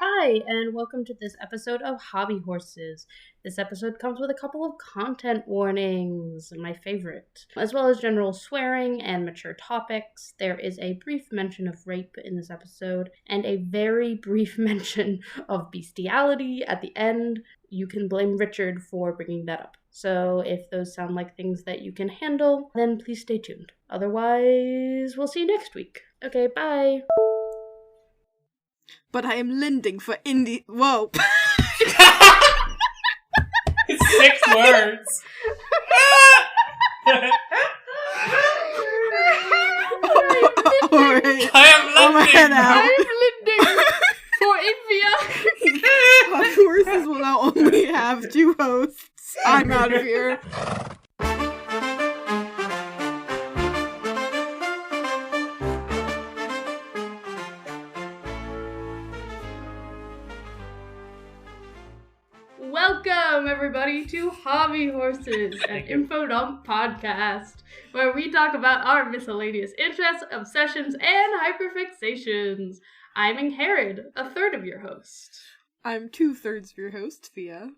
Hi, and welcome to this episode of Hobby Horses. This episode comes with a couple of content warnings, my favorite, as well as general swearing and mature topics. There is a brief mention of rape in this episode, and a very brief mention of bestiality at the end. You can blame Richard for bringing that up. So if those sound like things that you can handle, then please stay tuned. Otherwise, we'll see you next week. Okay, bye! But I am lending for indie. Whoa. It's 6 words. Alright. I am lending. I'm lending for Thia! Hobby Horses will now only have 2 hosts. I'm out of here. Welcome, everybody, to Hobby Horses, an info dump podcast, where we talk about our miscellaneous interests, obsessions, and hyperfixations. I'm Angharad, a third of your host. I'm 2/3 of your host, Thia.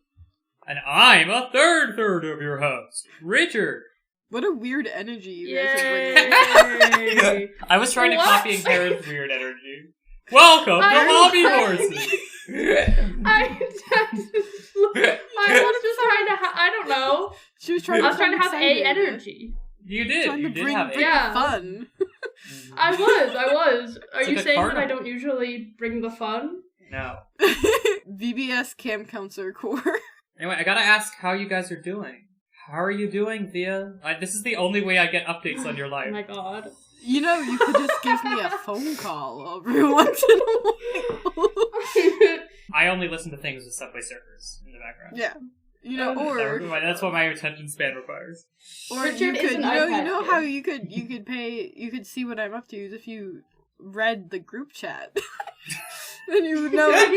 And I'm a third of your host, Richard. What a weird energy you guys are bringing. Yay! I was trying to copy Angharad's weird energy. Welcome to Hobby Horses. I was just trying to I don't know. She was trying to I was trying to have A energy. You did. Trying You to did bring have it. Yeah. fun. I was. Are It's you like a saying that I carnival. don't usually bring the fun? No. VBS Camp Counselor Corps. Anyway, I gotta ask how you guys are doing. How are you doing, Thea? This is the only way I get updates on your Oh life. my god. You know, you could just give me a phone call every once in a while. I only listen to things with Subway Surfers in the background. Yeah. You know, or That's what my attention span requires. or Richard you is could an you iPad know kid. how you could see what I'm up to if you read the group chat. Then you would know what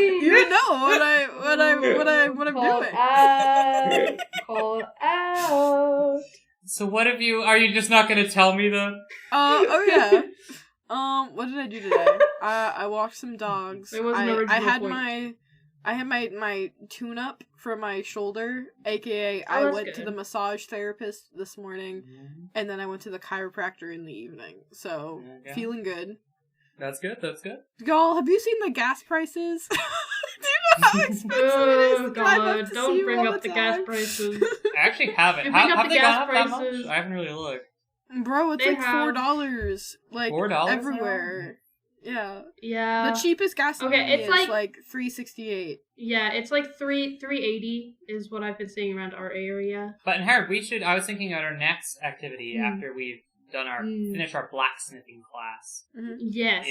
I'm Call doing. out. Call out. So what have you... Are you just not gonna tell me the... Oh yeah. What did I do today? I walked some dogs. There was an original point. I had my tune-up for my shoulder, aka Oh, I that's went to good. the massage therapist this morning, and then I went to the chiropractor in the evening. So, Okay. feeling good. That's good. Y'all, have you seen the gas prices? Do you know how expensive it is Oh to drive up god, to see don't you bring all up the time? gas prices. I actually haven't. You bring up Have the they gas gone up that prices. much? I haven't really looked. Bro, it's They like have- $4, like, $4 everywhere. Yeah. Yeah. The cheapest gasoline Okay, it's is like- like $3.68. Yeah, it's like $3.80 is what I've been seeing around our area. But in Harry, I was thinking about our next activity Mm. after we've done Mm. finished our blacksmithing class Yes.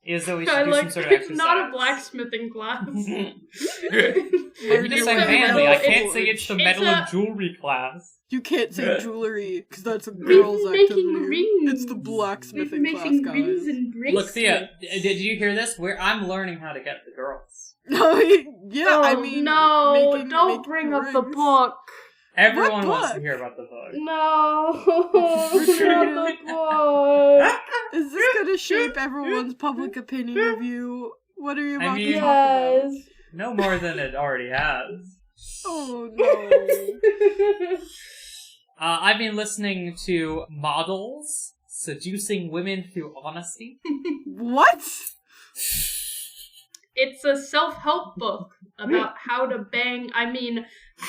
is that we should I do like some sort of exercise. not a blacksmithing class. You just say It's a manly. I metal- can't say it's the it's metal a- and jewelry class. You can't say jewelry, because that's a We've girl's been making activity. rings. It's the We've blacksmithing been class, making guys. rings and bracelets. Look, Thea, did you hear this? I'm learning how to get the girls. No, yeah, Oh, I mean... no, making don't bring up the rings. book. Everyone wants to book? hear about the book. No, Richard. not the book. Is this gonna shape everyone's public opinion of you? What are you about mean- to talk about? Yes. No more than it already has. Oh, no. I've been listening to Models Seducing Women Through Honesty. What? It's a self-help book about how to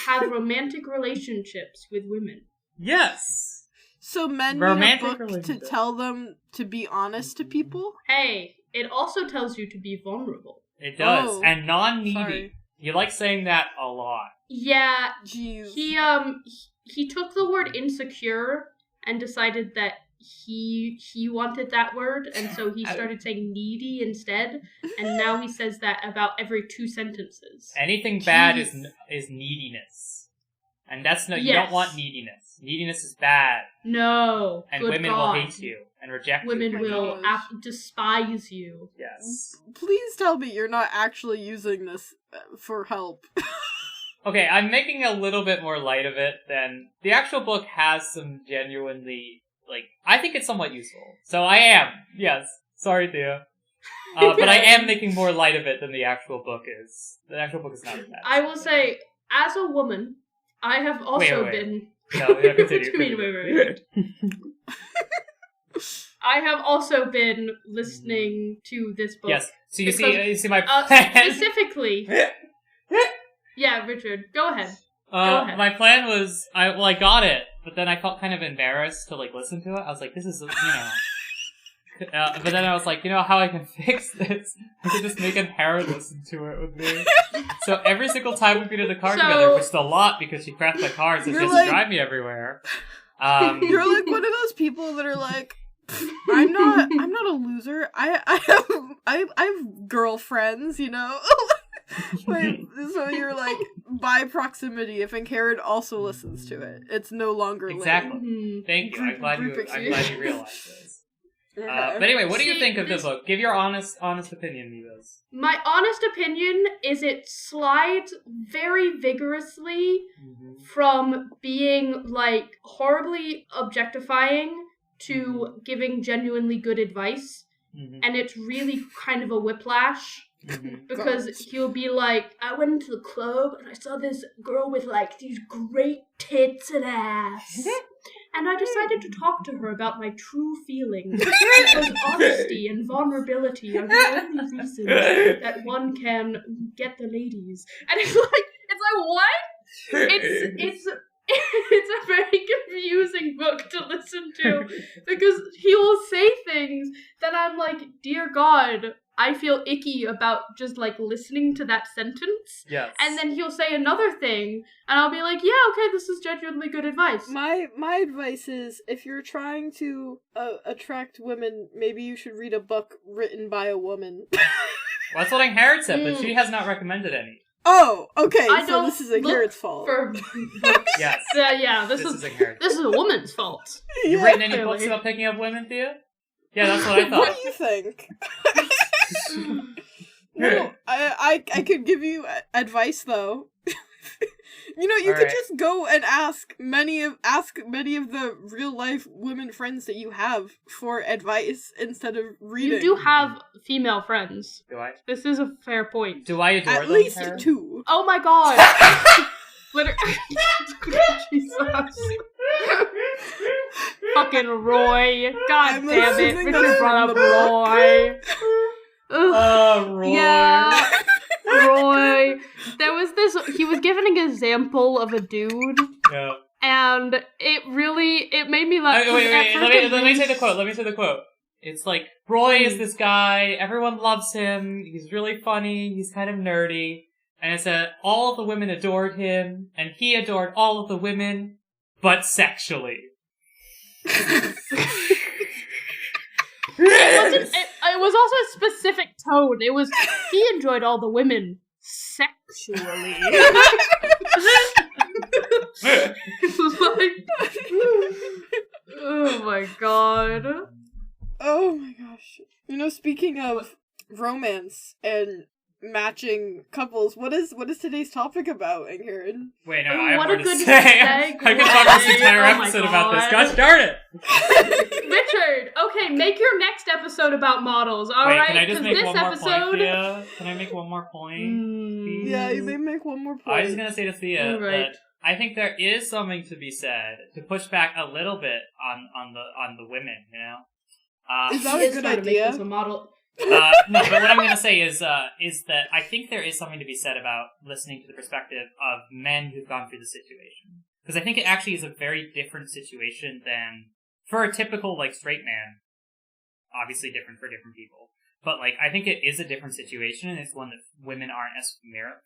have romantic relationships with women. Yes! So men need a Romantic book to relationship. tell them to be honest to people? Hey, it also tells you to be vulnerable. It does. Oh, And non-needy. sorry. You like saying that a lot. Yeah, Jeez. he took the word insecure and decided that he wanted that word, and so he started saying needy instead, and now he says that about every 2 sentences. Anything bad Jeez. is neediness. And that's no, you Yes. don't want neediness. Neediness is bad. No, And good women God. will hate you and reject Women you. my will gosh. despise you. Yes. Please tell me you're not actually using this for help. Okay, I'm making a little bit more light of it than... The actual book has some genuinely... I think it's somewhat useful. So I am. Yes. Sorry, Thea. But I am making more light of it than the actual book is. The actual book is not as bad. I will say, as a woman, I have also Wait. been... No, continue. Wait. I have also been listening to this book. Yes. So you see my plan. Specifically. Yeah, Richard, go ahead. Go ahead. My plan was, I got it, but then I felt kind of embarrassed to listen to it. I was like, this is, but then I was like, how I can fix this? I can just make Angharad listen to it with me. So every single time we've been in the car together, which is a lot because she crashed my car, so she has to drive me everywhere. You're like one of those people that are like, I'm not a loser. I have girlfriends, so you're like, by proximity, if Angharad also listens to it, it's no longer exactly. lame. Thank you. I'm glad you realized this. Okay. But anyway, what do you think of the book? Give your honest opinion, Mivas. My honest opinion is it slides very vigorously from being horribly objectifying to giving genuinely good advice. And it's really kind of a whiplash. Because he'll be like, I went into the club and I saw this girl with these great tits and ass. And I decided to talk to her about my true feelings. It was honesty and vulnerability are the only reasons that one can get the ladies. And it's like what? It's a very confusing book to listen to because he will say things that I'm like, dear God, I feel icky about just listening to that sentence. Yes. And then he'll say another thing, and I'll be like, yeah, okay, this is genuinely good advice. My advice is, if you're trying to attract women, maybe you should read a book written by a woman. Well, that's what Angharad said, but she has not recommended any. Oh, okay, so this is Angharad's fault. For books. Yes. Yeah, this is Angharad. This is a woman's fault. You've written any books about picking up women, Thea? Yeah, that's what I thought. What do you think? No, I could give you advice though. You could just go and ask many of the real life women friends that you have for advice instead of reading. You do have female friends. Do I? This is a fair point. Do I adore At them, least Karen? 2. Oh my God! Literally, Jesus. Fucking Roy. God damn it. Richard brought up Roy. Roy. Yeah. Roy. There was he was giving an example of a dude. Yeah. And it made me laugh. Wait. Let me say the quote. It's like, Roy is this guy, everyone loves him, he's really funny, he's kind of nerdy. And it said, all of the women adored him, and he adored all of the women, but sexually. It was also a specific tone. It was, he enjoyed all the women sexually. It was oh my God. Oh my gosh. Speaking of romance and matching couples, what is today's topic about, Angharad? Wait, no, I have what more a to good say. segue. I could talk this entire episode about this. Gosh darn it! Richard, okay, make your next episode about models, alright? Can I just make one more point, Thea? Can I make one more point? Yeah, you may make one more point. I was just gonna say to Thea that I think there is something to be said to push back a little bit on the women, Is that a good idea? A model. No, but what I'm gonna say is that I think there is something to be said about listening to the perspective of men who've gone through the situation. Because I think it actually is a very different situation than, for a typical, straight man. Obviously different for different people. But, I think it is a different situation, and it's one that women aren't as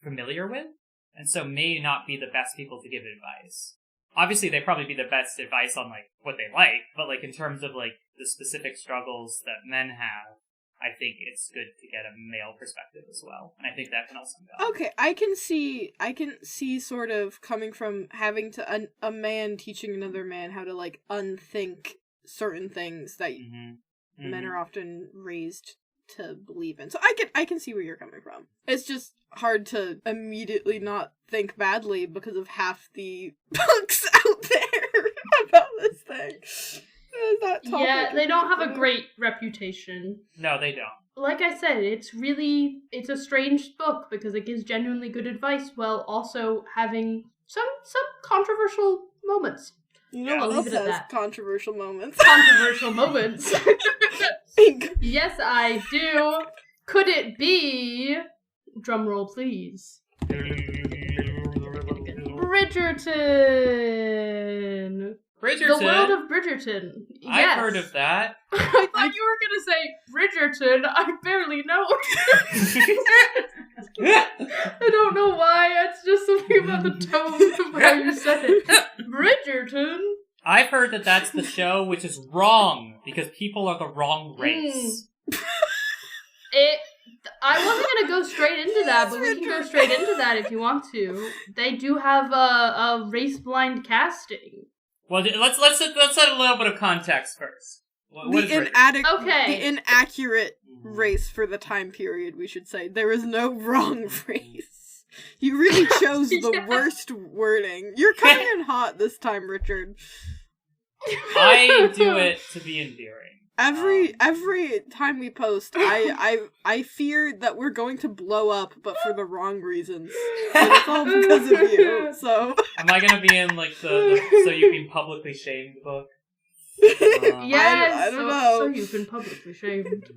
familiar with, and so may not be the best people to give advice. Obviously, they'd probably be the best advice on, what they like, but, in terms of, the specific struggles that men have, I think it's good to get a male perspective as well, and I think that can also help. Okay, I can see sort of coming from having to a man teaching another man how to unthink certain things that men are often raised to believe in. So I can see where you're coming from. It's just hard to immediately not think badly because of half the books out there about this thing. That topic Yeah, they don't have a great reputation. No, they don't. like I said, it's a strange book because it gives genuinely good advice while also having some controversial moments. You know what else has controversial moments? Controversial moments. Yes, I do. Could it be... Drumroll, please. Bridgerton! Bridgerton? The world of Bridgerton. Yes. I've heard of that. I thought you were gonna say Bridgerton. I barely know. I don't know why. It's just something about the tone of how you said it. Bridgerton? I've heard that that's the show, which is wrong, because people are the wrong race. I wasn't gonna go straight into that, but we can go straight into that if you want to. They do have a race-blind casting. Well, let's set a little bit of context first. The inaccurate race for the time period, we should say. There is no wrong race. You really chose the worst wording. You're coming in hot this time, Richard. I do it to be endearing. Every time we post, I fear that we're going to blow up, but for the wrong reasons. And it's all because of you, so... Am I gonna be in, like, the So You Can Publicly Shame book? Yes! I don't know. So You've Been Publicly Shamed.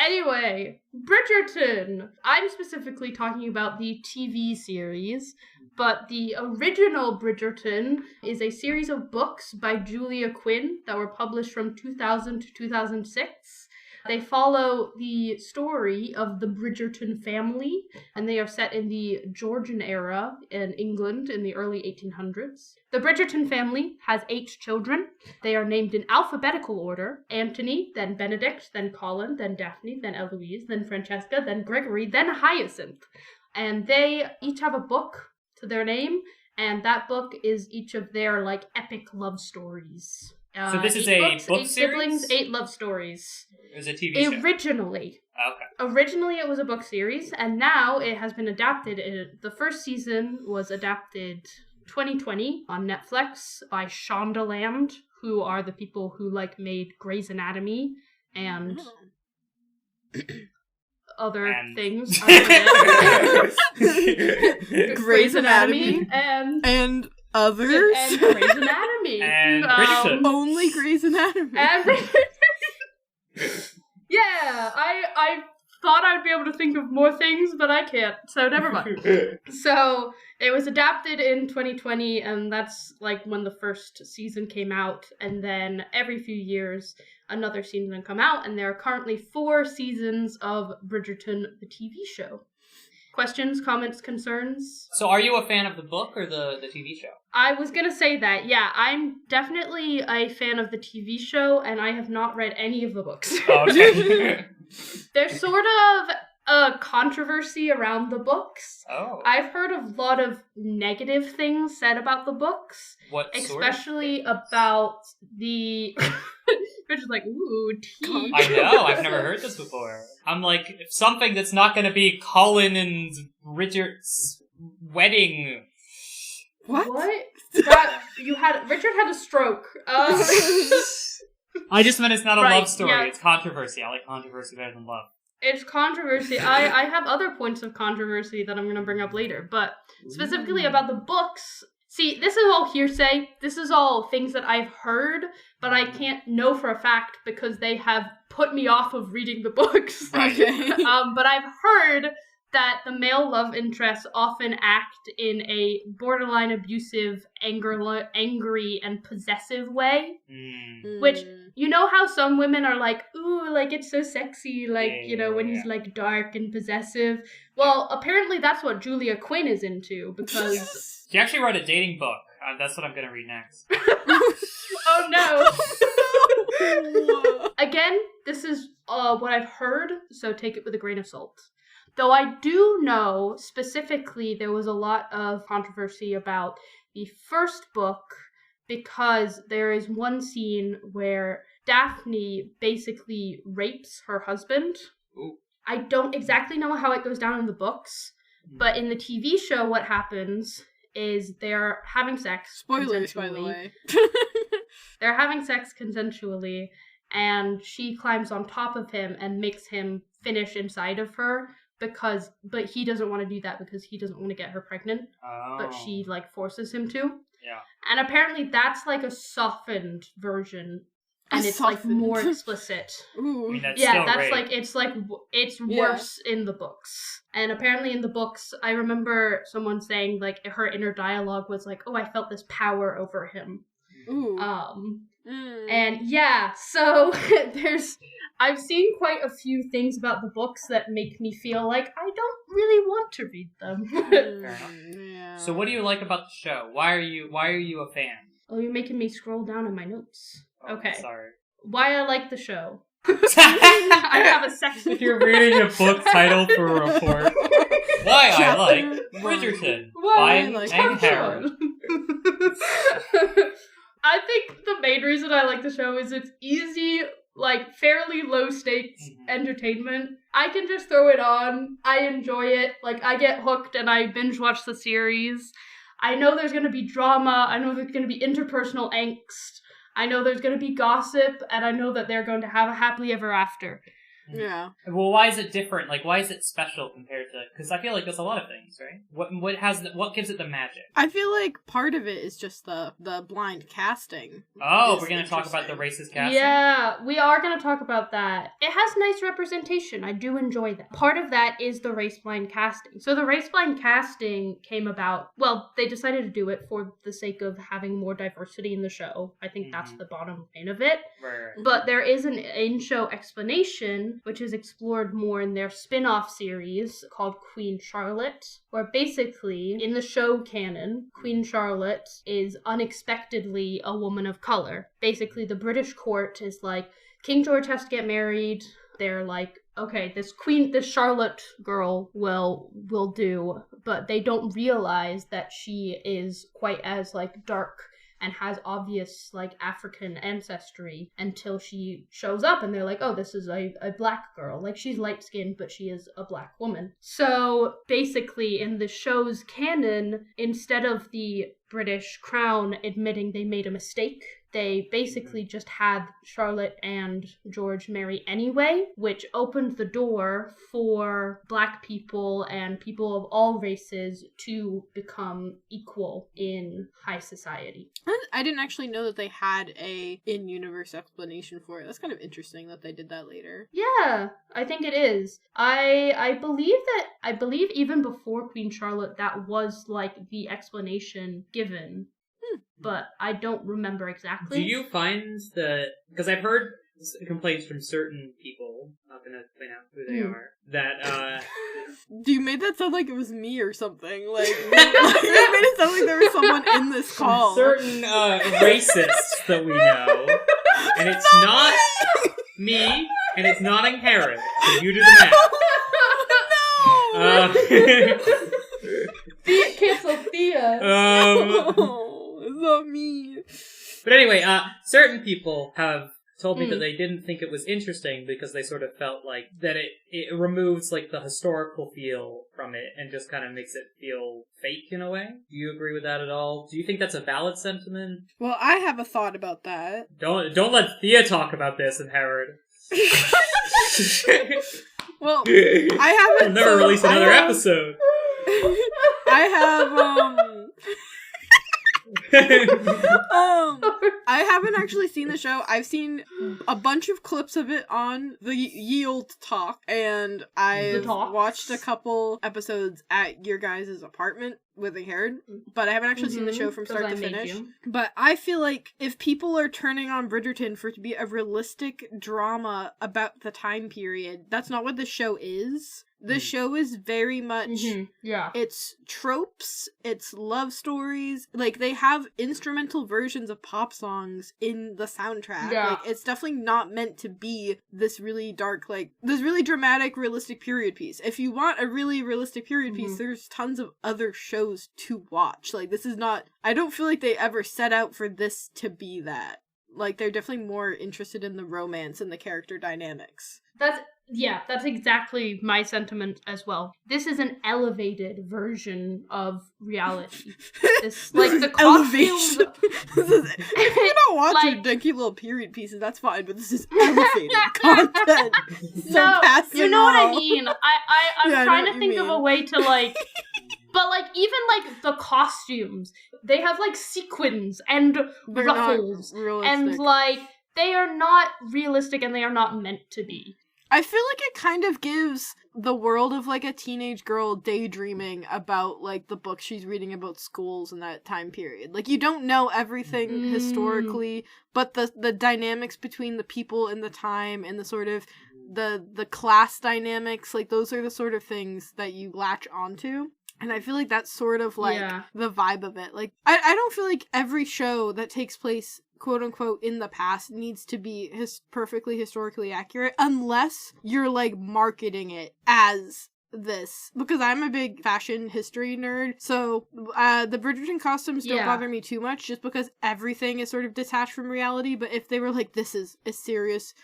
Anyway, Bridgerton! I'm specifically talking about the TV series, but the original Bridgerton is a series of books by Julia Quinn that were published from 2000 to 2006. They follow the story of the Bridgerton family, and they are set in the Georgian era in England in the early 1800s. The Bridgerton family has 8 children. They are named in alphabetical order: Anthony, then Benedict, then Colin, then Daphne, then Eloise, then Francesca, then Gregory, then Hyacinth. And they each have a book to their name, and that book is each of their, like, epic love stories. So this is a book 8 series? siblings, 8 love stories. It was a TV show? Originally. Okay. Originally it was a book series, and now it has been adapted. The first season was adapted 2020 on Netflix by Shondaland, who are the people who, like, made Grey's Anatomy and other things. Grey's Anatomy and others. And Grey's Anatomy. And Bridgerton. Only Grey's Anatomy. Yeah, I thought I'd be able to think of more things, but I can't, so never mind. So, it was adapted in 2020, and that's, like, when the first season came out, and then every few years, another season will come out, and there are currently 4 seasons of Bridgerton, the TV show. Questions, comments, concerns? So are you a fan of the book or the TV show? I was gonna say that, yeah. I'm definitely a fan of the TV show, and I have not read any of the books. Oh, okay. There's sort of a controversy around the books. Oh. I've heard a lot of negative things said about the books. What especially about the... Which is like, ooh, tea. I know, I've never heard this before. I'm like, something that's not gonna be Colin and Richard's wedding. What? Richard had a stroke. I just meant it's not a love story, yeah. It's controversy. I like controversy better than love. It's controversy. I have other points of controversy that I'm going to bring up later, but specifically about the books... See, this is all hearsay. This is all things that I've heard, but I can't know for a fact because they have put me off of reading the books. Okay. But I've heard that the male love interests often act in a borderline abusive, angry, and possessive way. Which, you know how some women are like, ooh, like, it's so sexy, like, when he's, like, dark and possessive. Well, apparently that's what Julia Quinn is into, because... She actually wrote a dating book. That's what I'm going to read next. Oh, no. Again, this is what I've heard, so take it with a grain of salt. Though I do know, specifically, there was a lot of controversy about the first book, because there is one scene where Daphne basically rapes her husband. Ooh. I don't exactly know how it goes down in the books, but in the TV show, what happens is they're having sex Spoilers, by the way. They're having sex consensually, and she climbs on top of him and makes him finish inside of her but he doesn't want to do that because he doesn't want to get her pregnant. But she like forces him to. Yeah. And apparently that's like a softened version. And it's like more explicit. Ooh. I mean, that's Yeah, still that's rape. it's worse in the books. And apparently in the books, I remember someone saying like her inner dialogue was like, "Oh, I felt this power over him." Ooh. And yeah, so I've seen quite a few things about the books that make me feel like I don't really want to read them. Fair enough. Yeah. So what do you like about the show? Why are you a fan? Oh, you're making me scroll down in my notes. Oh, okay. Sorry. Why I like the show. I have a section. You're reading a book title for a report. Why I like Bridgerton by Angharad. I think the main reason I like the show is it's easy, like fairly low stakes entertainment. I can just throw it on. I enjoy it. Like I get hooked and I binge watch the series. I know there's going to be drama. I know there's going to be interpersonal angst. I know there's going to be gossip, and I know that they're going to have a happily ever after. Yeah. Well, why is it different? Like, why is it special compared to? Because I feel like there's a lot of things, right? What gives it the magic? I feel like part of it is just the blind casting. Oh, we're gonna talk about the racist casting. Yeah, we are gonna talk about that. It has nice representation. I do enjoy that. Part of that is the race blind casting. So the race blind casting came about. Well, they decided to do it for the sake of having more diversity in the show. I think that's the bottom line of it. Right. But there is an in-show explanation, which is explored more in their spin-off series called Queen Charlotte, where basically, in the show canon, Queen Charlotte is unexpectedly a woman of color. Basically, the British court is like, King George has to get married. They're like, okay, this Charlotte girl will do, but they don't realize that she is quite as like dark and has obvious, like, African ancestry until she shows up, and they're like, oh, this is a black girl. Like, she's light-skinned, but she is a black woman. So, basically, in the show's canon, instead of the British Crown admitting they made a mistake, they basically just had Charlotte and George marry anyway, which opened the door for black people and people of all races to become equal in high society. I didn't actually know that they had a in-universe explanation for it. That's kind of interesting that they did that later. Yeah, I think it is. I believe even before Queen Charlotte, that was like the explanation given. But I don't remember exactly. Do you find that, because I've heard complaints from certain people, I'm not going to point out who they are, that, You made that sound like it was me or something. Like, you made it sound like there was someone in this call. Certain, racists that we know, and it's not me, and it's not Angharad, so you do the math. Thia, cancel Thia. It's not me. But anyway, certain people have told me that they didn't think it was interesting because they sort of felt like that it removes like the historical feel from it and just kind of makes it feel fake in a way. Do you agree with that at all? Do you think that's a valid sentiment? Well, I have a thought about that. Don't let Thia talk about this, Angharad. Well, I haven't. We'll never release another episode. I have I haven't actually seen the show. I've seen a bunch of clips of it on the Ye Olde Talk, and I've watched a couple episodes at your guys' apartment with Angharad, but I haven't actually seen the show from start to finish. But I feel like if people are turning on Bridgerton for it to be a realistic drama about the time period, that's not what the show is. The show is very much, it's tropes, it's love stories, like, they have instrumental versions of pop songs in the soundtrack. Like, it's definitely not meant to be this really dark, like, this really dramatic, realistic period piece. If you want a really realistic period piece, there's tons of other shows to watch. Like, this is not, I don't feel like they ever set out for this to be that. Like, they're definitely more interested in the romance and the character dynamics. Yeah, that's exactly my sentiment as well. This is an elevated version of reality. This, like, the costumes... If you're not watching like, dinky little period pieces, that's fine, but this is elevated content. No, you know what I mean. I'm Yeah, trying to think of a way to, like... But, like, even, like, the costumes, they have, like, sequins and ruffles. And, like, they are not realistic and they are not meant to be. I feel like it kind of gives the world of, like, a teenage girl daydreaming about, like, the books she's reading about schools in that time period. Like, you don't know everything historically, but the dynamics between the people in the time and the sort of the class dynamics, like, those are the sort of things that you latch onto. And I feel like that's sort of, like, the vibe of it. Like, I don't feel like every show that takes place, quote-unquote, in the past needs to be perfectly historically accurate, unless you're, like, marketing it as this. Because I'm a big fashion history nerd, so the Bridgerton costumes don't bother me too much, just because everything is sort of detached from reality. But if they were like, this is a serious,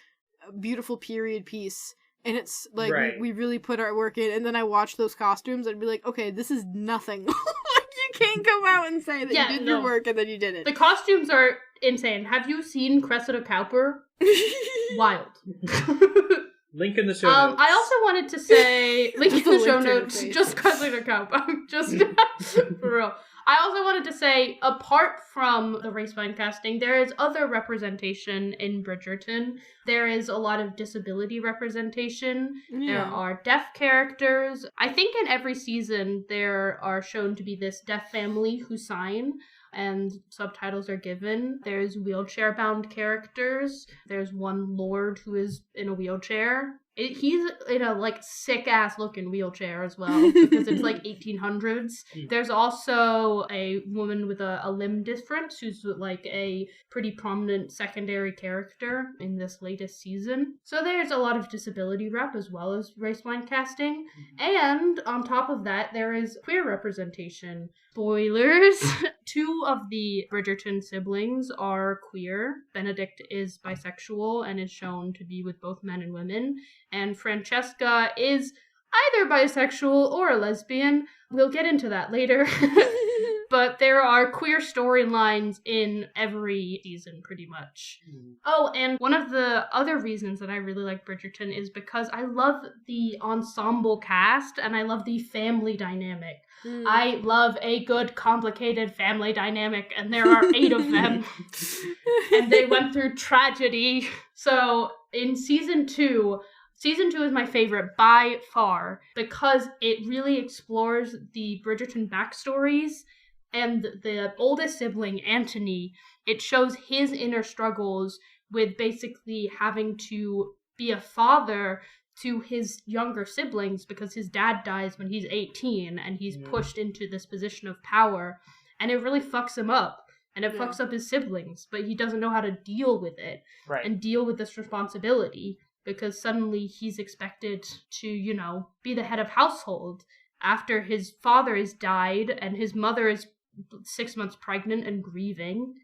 beautiful period piece, and it's, like, we really put our work in, and then I watch those costumes, I'd be like, okay, this is nothing. Like, you can't come out and say that you did your work and then you did it. The costumes are insane. Have you seen Cressida Cowper? Wild. Link in the show notes. I also wanted to say, link in the show notes, just Cressida Cowper. Just, for real. I also wanted to say, apart from the race-blind casting, there is other representation in Bridgerton. There is a lot of disability representation. Yeah. There are deaf characters. I think in every season there are shown to be this deaf family who sign, and subtitles are given. There's wheelchair-bound characters. There's one lord who is in a wheelchair. He's in a, like, sick-ass looking wheelchair as well, because it's, like, 1800s. There's also a woman with a limb difference who's, like, a pretty prominent secondary character in this latest season. So there's a lot of disability rep as well as race-blind casting. And on top of that, there is queer representation. Spoilers! 2 of the Bridgerton siblings are queer. Benedict is bisexual and is shown to be with both men and women. And Francesca is either bisexual or a lesbian. We'll get into that later. But there are queer storylines in every season, pretty much. Oh, and one of the other reasons that I really like Bridgerton is because I love the ensemble cast and I love the family dynamic. I love a good, complicated family dynamic, and there are 8 of them. And they went through tragedy. So in Season 2 is my favorite by far because it really explores the Bridgerton backstories. And the oldest sibling, Anthony, it shows his inner struggles with basically having to be a father to his younger siblings because his dad dies when he's 18 and he's pushed into this position of power. And it really fucks him up. And it fucks up his siblings, but he doesn't know how to deal with it and deal with this responsibility because suddenly he's expected to, you know, be the head of household after his father has died and his mother is 6 months pregnant and grieving,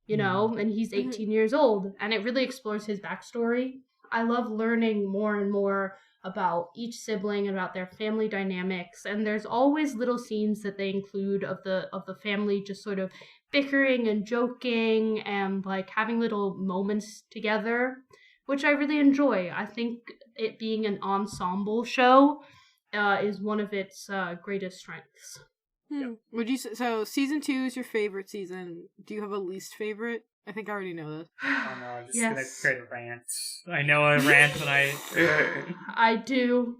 you know, and he's 18 years old. And it really explores his backstory. I love learning more and more about each sibling and about their family dynamics. And there's always little scenes that they include of the family just sort of bickering and joking and like having little moments together, which I really enjoy. I think it being an ensemble show is one of its greatest strengths. Would you say, so Season 2 is your favorite season? Do you have a least favorite? I think I already know this. Oh no, I'm just gonna create a rant. I know a rant when I do.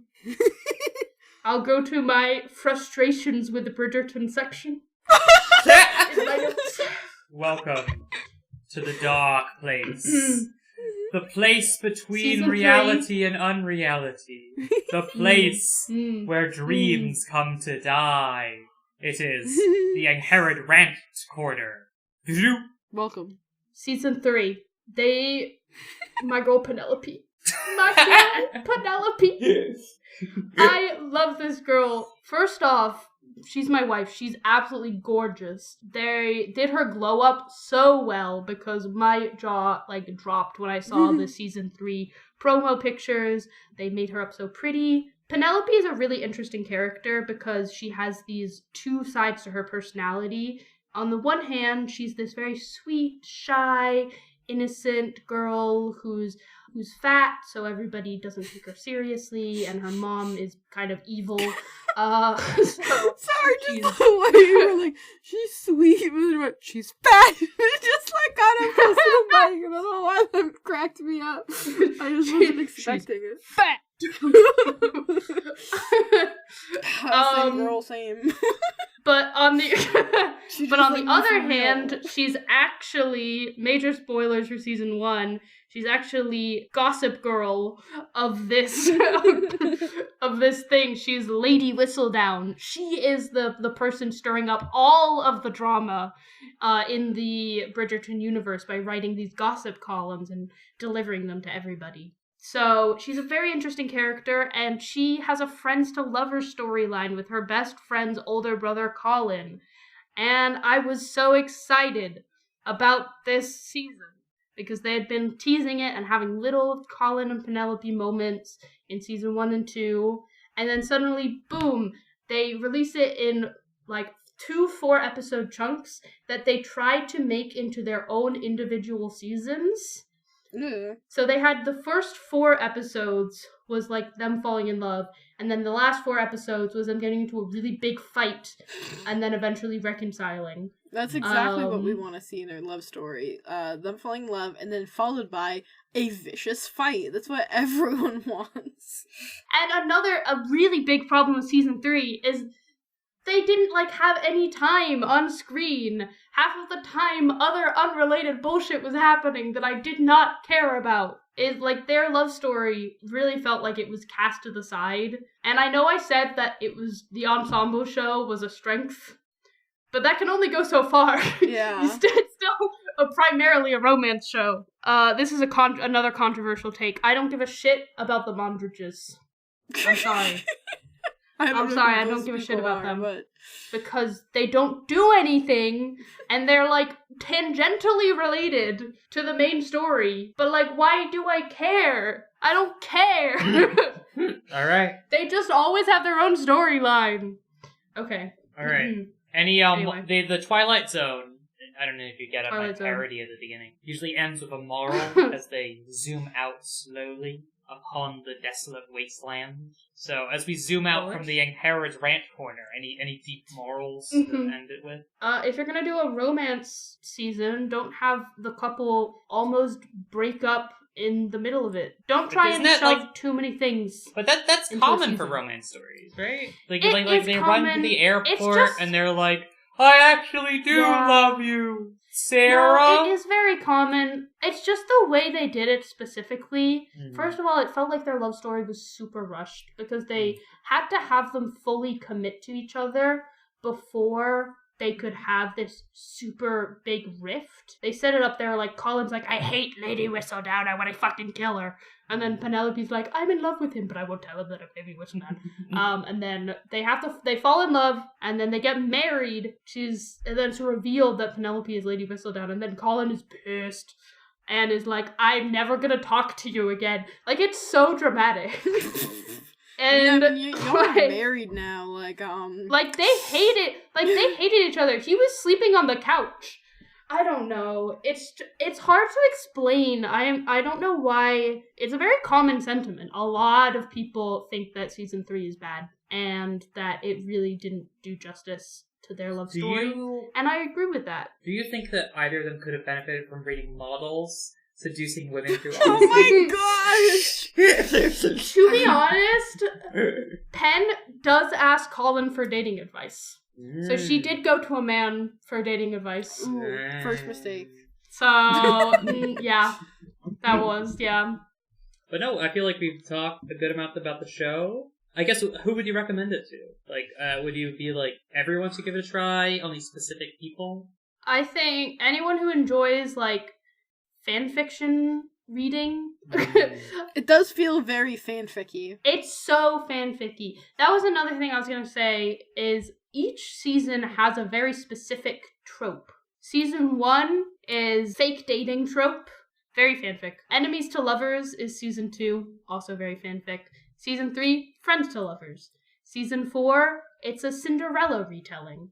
I'll go to my frustrations with the Bridgerton section. Welcome to the dark place. The place between Season reality and unreality. The place where dreams come to die. It is the Angharad rant corner. Welcome. Season 3. My girl Penelope. My girl Penelope. I love this girl. First off, she's my wife. She's absolutely gorgeous. They did her glow up so well because my jaw like dropped when I saw the Season 3 promo pictures. They made her up so pretty. Penelope is a really interesting character because she has these two sides to her personality. On the one hand, she's this very sweet, shy, innocent girl who's fat, so everybody doesn't take her seriously, and her mom is kind of evil. Sorry, just the way you were like, she's sweet, but she's fat. It just like got up close to the mic, and I don't know why that cracked me up. I just wasn't expecting it. Fat! Same girl, same. But on the other hand, she's actually, major spoilers for season 1, she's actually Gossip Girl of this of this thing. She's Lady Whistledown. She is the person stirring up all of the drama in the Bridgerton universe by writing these gossip columns and delivering them to everybody. So she's a very interesting character, and she has a friends to lovers storyline with her best friend's older brother, Colin. And I was so excited about this season because they had been teasing it and having little Colin and Penelope moments in season 1 and 2. And then suddenly, boom, they release it in like 2 4-episode chunks that they tried to make into their own individual seasons. So they had the first 4 episodes was like them falling in love, and then the last 4 episodes was them getting into a really big fight and then eventually reconciling. That's exactly what we want to see in their love story. Them falling in love and then followed by a vicious fight. That's what everyone wants. And a really big problem with season 3 is they didn't have any time on screen. Half of the time, other unrelated bullshit was happening that I did not care about. Their love story really felt like it was cast to the side. And I know I said that it was the ensemble show was a strength, but that can only go so far. Yeah. It's still primarily a romance show. This is another controversial take. I don't give a shit about the Mondridges. I'm sorry. I don't give a shit about them. But... because they don't do anything, and they're, tangentially related to the main story. But, why do I care? I don't care! Alright. They just always have their own storyline. Okay. Alright. Anyway. The Twilight Zone, I don't know if you get it, my parody at the beginning, usually ends with a moral as they zoom out slowly upon the desolate wasteland. So, as we zoom out from the Angharad ranch corner, any deep morals to end it with? If you're gonna do a romance season, don't have the couple almost break up in the middle of it. Don't try and shove too many things. But that's common for romance stories, right? They run to the airport and they're like, I actually do love you, Sarah. No, it is very common. It's just the way they did it specifically. First of all, it felt like their love story was super rushed because they had to have them fully commit to each other before they could have this super big rift. They set it up there Colin's I hate Lady Whistledown, I want to fucking kill her. And then Penelope's I'm in love with him, but I won't tell him that I'm Lady Whistledown. And then they fall in love, and then they get married, and then it's revealed that Penelope is Lady Whistledown, and then Colin is pissed, and is I'm never gonna talk to you again. It's so dramatic. And you're married now, they hate it. They hated each other. He was sleeping on the couch. I don't know. It's hard to explain. I don't know why. It's a very common sentiment. A lot of people think that season 3 is bad and that it really didn't do justice to their love story. And I agree with that. Do you think that either of them could have benefited from reading models seducing women through oh my gosh! To be honest, Penn does ask Colin for dating advice. So she did go to a man for dating advice. Ooh, first mistake. So, yeah. That was. But no, I feel like we've talked a good amount about the show. I guess, who would you recommend it to? Would you be everyone should give it a try? Only specific people? I think anyone who enjoys, fanfiction reading. It does feel very fanficky. It's so fanficky. That was another thing I was going to say, is each season has a very specific trope. Season 1 is fake dating trope. Very fanfic. Enemies to Lovers is season 2, also very fanfic. Season 3, Friends to Lovers. Season 4, it's a Cinderella retelling.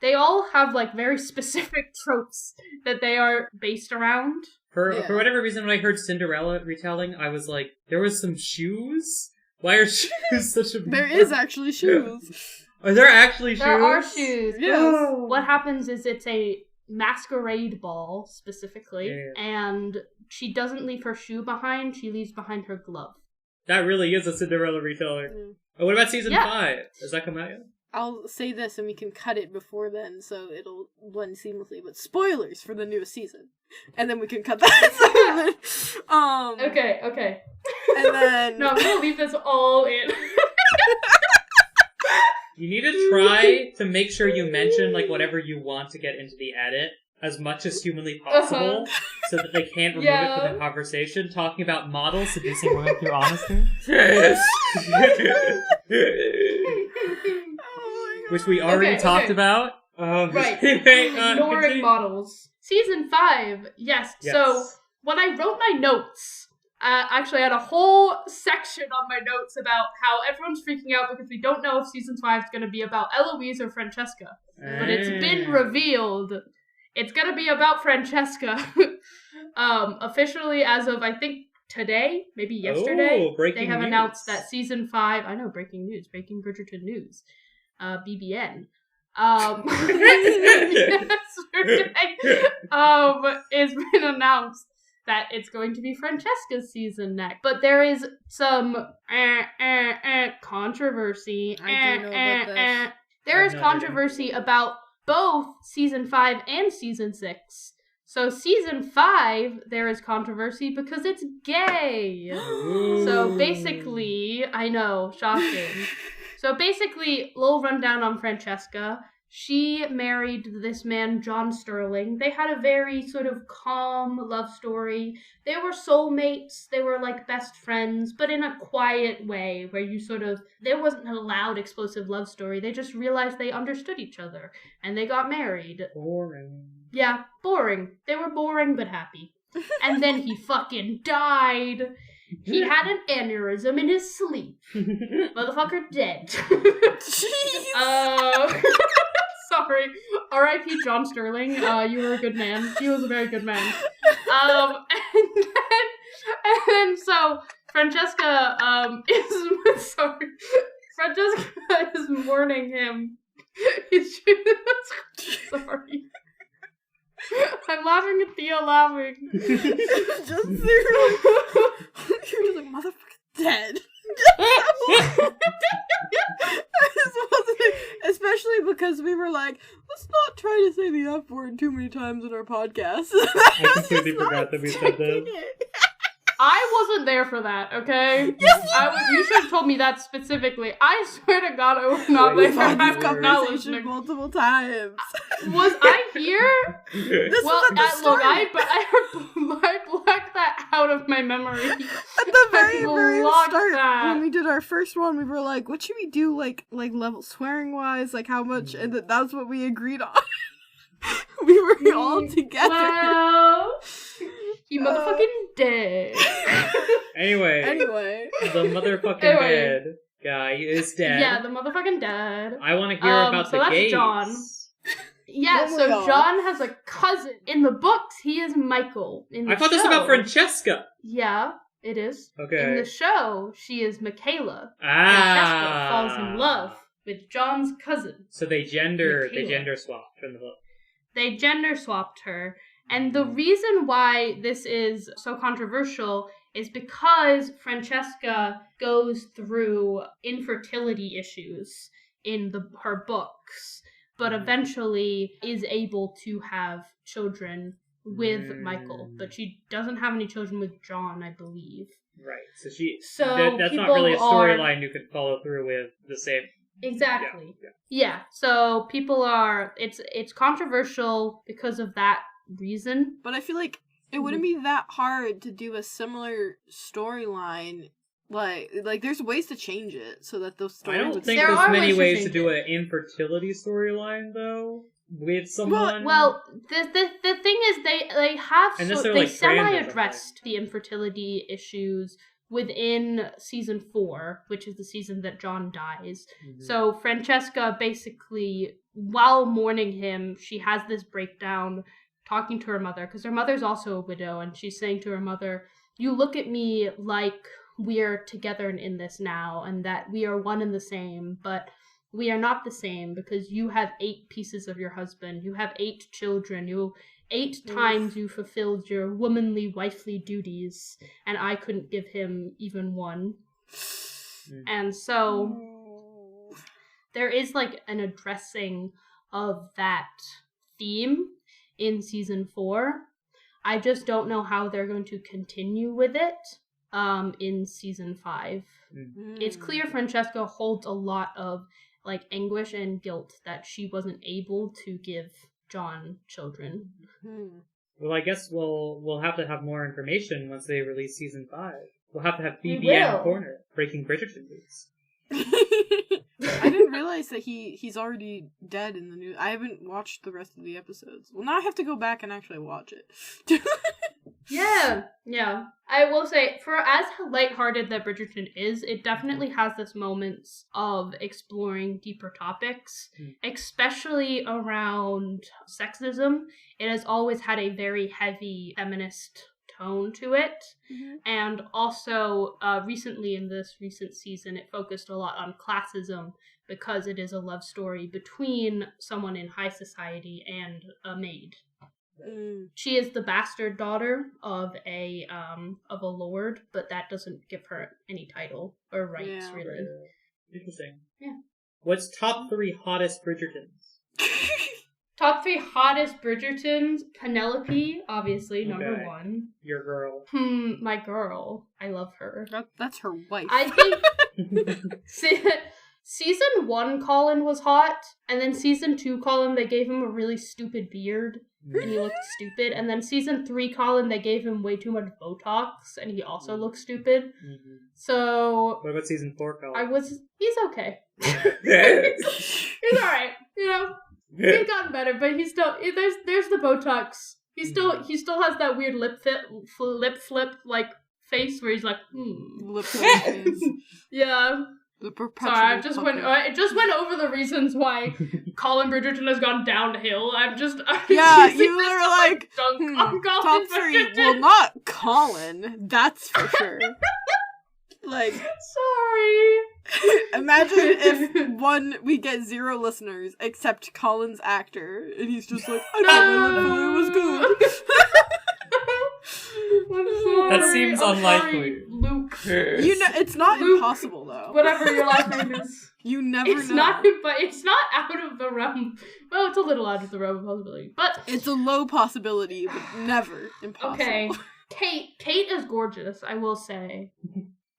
They all have, like, very specific tropes that they are based around. For whatever reason, when I heard Cinderella retelling, I was like, there was some shoes? Why are shoes such a... There is actually shoes. Are there actually shoes? There are shoes. Yes. Oh. What happens is it's a masquerade ball, specifically, and she doesn't leave her shoe behind, she leaves behind her glove. That really is a Cinderella reteller. Mm. Oh, what about season 5? Does that come out yet? I'll say this and we can cut it before then so it'll blend seamlessly, but spoilers for the newest season. And then we can cut that. Okay. And then... No, I'm gonna leave this all in. You need to try to make sure you mention, like, whatever you want to get into the edit as much as humanly possible, so that they can't remove it from the conversation. Talking about models seducing women through honesty. Which we already talked about. Right. Ignoring models. Season 5, yes. So, when I wrote my notes, actually I had a whole section on my notes about how everyone's freaking out because we don't know if season 5 is going to be about Eloise or Francesca. But it's been revealed. It's going to be about Francesca. Officially, as of, I think, today, maybe yesterday, they have announced that season 5, I know, breaking news, breaking Bridgerton news, BBN, it's been announced that it's going to be Francesca's season next. But there is some controversy. I do know about this. There is controversy about both season 5 and season 6. So season 5, there is controversy because it's gay. So basically, I know, shocking. So basically, little rundown on Francesca. She married this man, John Sterling. They had a very sort of calm love story. They were soulmates. They were like best friends, but in a quiet way where there wasn't a loud, explosive love story. They just realized they understood each other and they got married. Boring. Yeah, boring. They were boring but happy. And then he fucking died. He had an aneurysm in his sleep. Motherfucker dead. Sorry. R.I.P. John Sterling. You were a good man. He was a very good man. And then so Francesca Francesca is mourning him. Sorry. I'm laughing at Thia laughing. Just you're just like, motherfucker dead. Especially because we were like, let's not try to say the F word too many times in our podcast. I completely forgot that we said this. I wasn't there for that, okay? Yes, you should have told me that specifically. I swear to God, I was not there for that that conversation multiple times. Was I here? This well, was at Long Island, but I blocked that out of my memory. At the very start, that. when we did our first one, we were like, what should we do, like level swearing-wise? Like, how much? And that's what we agreed on. We were all together. Well, he motherfucking dead. Anyway, the motherfucking dead guy is dead. Yeah, the motherfucking dead. I want to hear about the gays. John. Yeah, so John has a cousin. In the books, he is Michael. I thought this was about Francesca. Yeah, it is. Okay. In the show, she is Michaela. Francesca falls in love with John's cousin. So they gender swapped from the book. They gender swapped her. And the reason why this is so controversial is because Francesca goes through infertility issues in her books, but eventually is able to have children with Michael. But she doesn't have any children with John, I believe. Right. So that's not really a storyline you could follow through with the same. Exactly. Yeah. So people are. It's controversial because of that reason. But I feel like it wouldn't be that hard to do a similar storyline. Like there's ways to change it so that those stories. I don't think there's many ways to do an infertility storyline though. with someone. Well, the thing is, they have they semi-addressed the infertility issues within season 4, which is the season that John dies. Mm-hmm. So Francesca basically, while mourning him, she has this breakdown talking to her mother, because her mother's also a widow, and she's saying to her mother, you look at me like we're together in this now, and that we are one and the same, but we are not the same, because you have 8 pieces of your husband, you have 8 children, 8 times you fulfilled your womanly, wifely duties, and I couldn't give him even one. And so there is like an addressing of that theme in season 4. I just don't know how they're going to continue with it in season 5. It's clear Francesca holds a lot of like anguish and guilt that she wasn't able to give John children. Well, I guess we'll have to have more information once they release season 5. We'll have to have BBN Corner, Breaking Bridgerton news. I didn't realize that he's already dead in the news. I haven't watched the rest of the episodes. Well, now I have to go back and actually watch it. Yeah. I will say, for as lighthearted that Bridgerton is, it definitely has this moments of exploring deeper topics, especially around sexism. It has always had a very heavy feminist tone to it. And also, recently in this recent season, it focused a lot on classism, because it is a love story between someone in high society and a maid. She is the bastard daughter of a lord, but that doesn't give her any title or rights, really. Interesting. Yeah. What's top 3 hottest Bridgertons? Top 3 hottest Bridgertons: Penelope, obviously, number 1. Your girl. My girl. I love her. That's her wife. I think season 1 Colin was hot, and then season 2 Colin, they gave him a really stupid beard. And he looked stupid. And then season 3 Colin, they gave him way too much Botox, and he also looked stupid. So... What about season 4 Colin? He's okay. He's alright, He's gotten better, but he's still... There's the Botox. He still has that weird lip flip, like, face where he's like, Lip flip face. Yeah. Sorry, it just went over the reasons why Colin Bridgerton has gone downhill. You were like, top 3. Well, not Colin, that's for sure. Like, sorry. Imagine if we get 0 listeners except Colin's actor, and he's just like, I thought my lip filler was good. That seems unlikely. Luke. It's not Luke, impossible though. Whatever your last name is. You never know. But it's not out of the realm. Well, it's a little out of the realm of possibility. But it's a low possibility, but never impossible. Okay. Kate is gorgeous, I will say.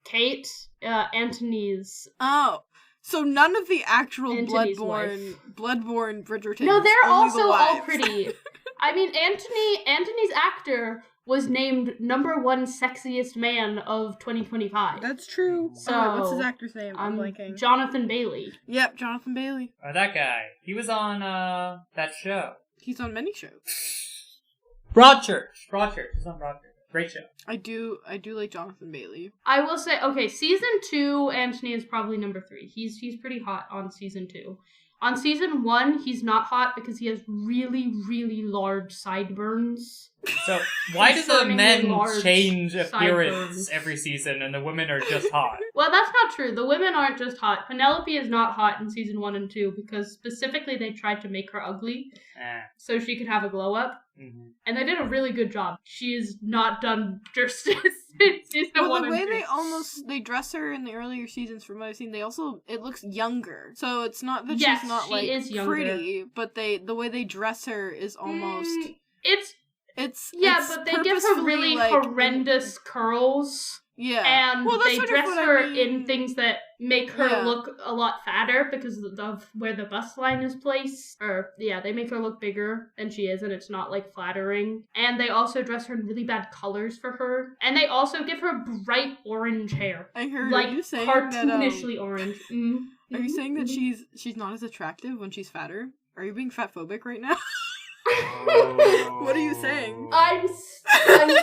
Kate, Antony's. Oh. So none of the actual Antony's bloodborne Bridgertons. No, they're also all pretty. I mean, Antony's actor was named number 1 sexiest man of 2025. That's true. So, what's his actor's name? I'm blanking. Jonathan Bailey. Yep, Jonathan Bailey. Oh, that guy. He was on that show. He's on many shows. Broadchurch. He's on Broadchurch. Great show. I do like Jonathan Bailey. I will say, okay, season 2, Antony is probably number 3. He's pretty hot on season 2. On season 1, he's not hot because he has really, really large sideburns. So why do the men change appearance every season and the women are just hot? Well, that's not true. The women aren't just hot. Penelope is not hot in season 1 and 2 because specifically they tried to make her ugly so she could have a glow up. And they did a really good job. She is not done justice in season 1 Well, the and way 2. they dress her in the earlier seasons from what I've seen, it looks younger. So it's not that she's not she like is pretty, but the way they dress her is almost But they give her really horrendous curls. Yeah. And they dress her in things that make her look a lot fatter because of where the bust line is placed. They make her look bigger than she is, and it's not, like, flattering. And they also dress her in really bad colors for her. And they also give her bright orange hair. I heard you saying cartoonishly orange. Are you saying that she's not as attractive when she's fatter? Are you being fatphobic right now? Oh. What are you saying? I'm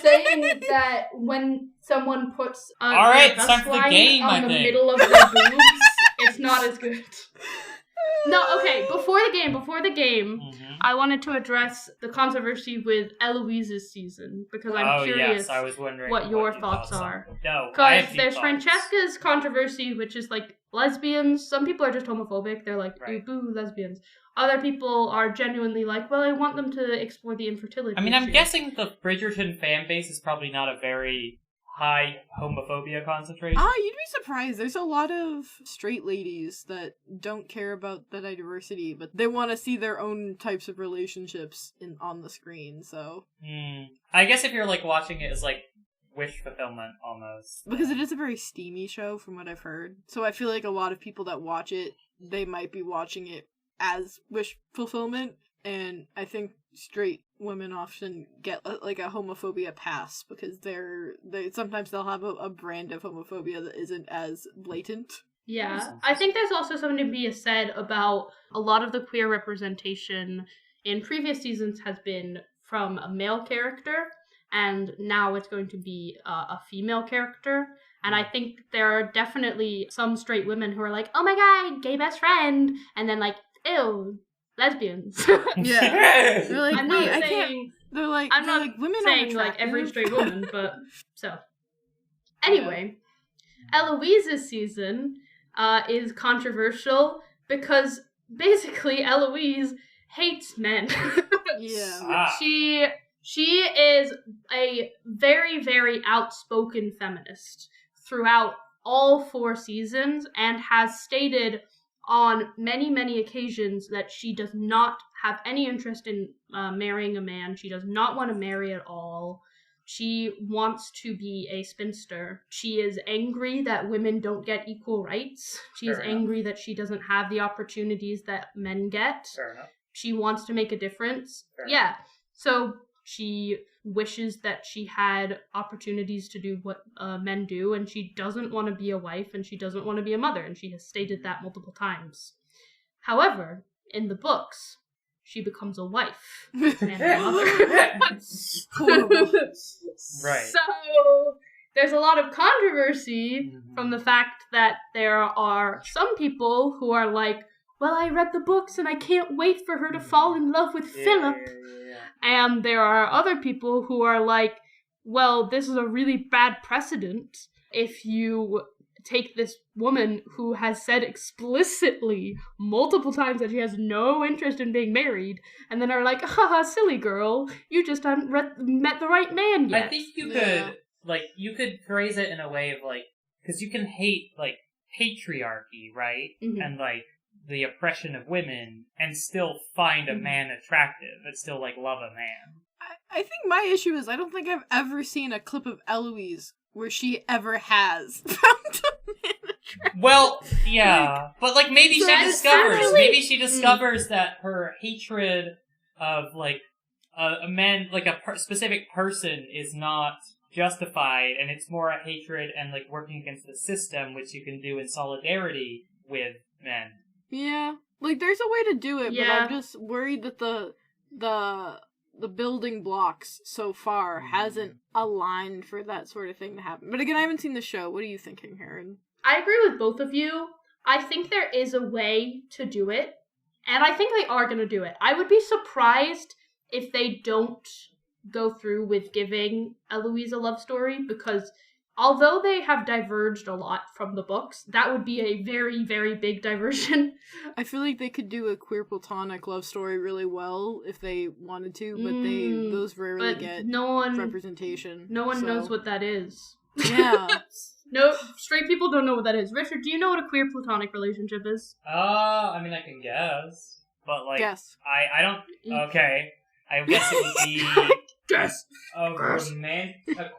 saying that when someone puts All right, their it's time for the line game, on I the think. middle of their boobs, it's not as good. No, okay, before the game, I wanted to address the controversy with Eloise's season, because I'm curious yes, I was wondering what your thoughts are. No, because there's Francesca's controversy, which is like lesbians. Some people are just homophobic. They're like, Right. boo, lesbians. Other people are genuinely like, well, I want them to explore the infertility I mean, I'm issue. guessing the Bridgerton fan base is probably not a very high homophobia concentration. You'd be surprised. There's a lot of straight ladies that don't care about the diversity, but they want to see their own types of relationships on the screen, so... I guess if you're, like, watching it as, like, wish fulfillment, almost. Because it is a very steamy show, from what I've heard. So I feel like a lot of people that watch it, they might be watching it as wish fulfillment, and I think straight women often get like a homophobia pass because they sometimes they'll have a brand of homophobia that isn't as blatant. Yeah, I think there's also something to be said about a lot of the queer representation in previous seasons has been from a male character, and now it's going to be a female character. And I think there are definitely some straight women who are like, oh my god, gay best friend, and then like, ew, lesbians. Yeah. They're like, I'm not wait, I saying, can't. They're like, I'm not like, women saying are like every attractive. straight woman, but so. Anyway, Eloise's season is controversial because basically Eloise hates men. Yeah. She is a very, very outspoken feminist throughout all 4 seasons and has stated on many, many occasions that she does not have any interest in marrying a man. She does not want to marry at all. She wants to be a spinster. She is angry that women don't get equal rights. She is angry that she doesn't have the opportunities that men get. Fair enough. She wants to make a difference. Fair Yeah. So she wishes that she had opportunities to do what men do, and she doesn't want to be a wife, and she doesn't want to be a mother, and she has stated that multiple times. However, in the books, she becomes a wife and a mother. Horrible. Right. So there's a lot of controversy from the fact that there are some people who are like, well, I read the books and I can't wait for her to fall in love with Philip. And there are other people who are like, well, this is a really bad precedent if you take this woman who has said explicitly multiple times that she has no interest in being married, and then are like, haha, silly girl, you just haven't met the right man yet. I think you could phrase it in a way of, like, because you can hate, like, patriarchy, right? Mm-hmm. And, like, the oppression of women, and still find a man attractive, and still, like, love a man. I think my issue is I don't think I've ever seen a clip of Eloise where she ever has found a man attractive. Well, yeah, but, like, maybe she discovers, actually- that her hatred of, like, a man, like, a specific person is not justified, and it's more a hatred and, like, working against the system, which you can do in solidarity with men. Yeah, like there's a way to do it, but Yeah. I'm just worried that the building blocks so far hasn't aligned for that sort of thing to happen. But again, I haven't seen the show. What are you thinking, Heron? I agree with both of you. I think there is a way to do it, and I think they are going to do it. I would be surprised if they don't go through with giving Eloise a love story, because although they have diverged a lot from the books, that would be a very, very big diversion. I feel like they could do a queer platonic love story really well if they wanted to, but those rarely get representation. No one knows what that is. Yeah. No, straight people don't know what that is. Richard, do you know what a queer platonic relationship is? I mean, I can guess, but, like, Guess. I don't, okay, I guess it would be... Guess! A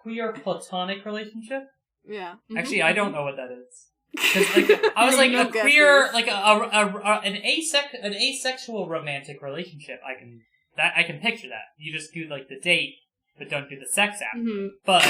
queer platonic relationship? Yeah. Actually, I don't know what that is. 'Cause, like, I was like, No a queer, guesses. like, an asexual romantic relationship, I can picture that. You just do, like, the date, but don't do the sex act. Mm-hmm. But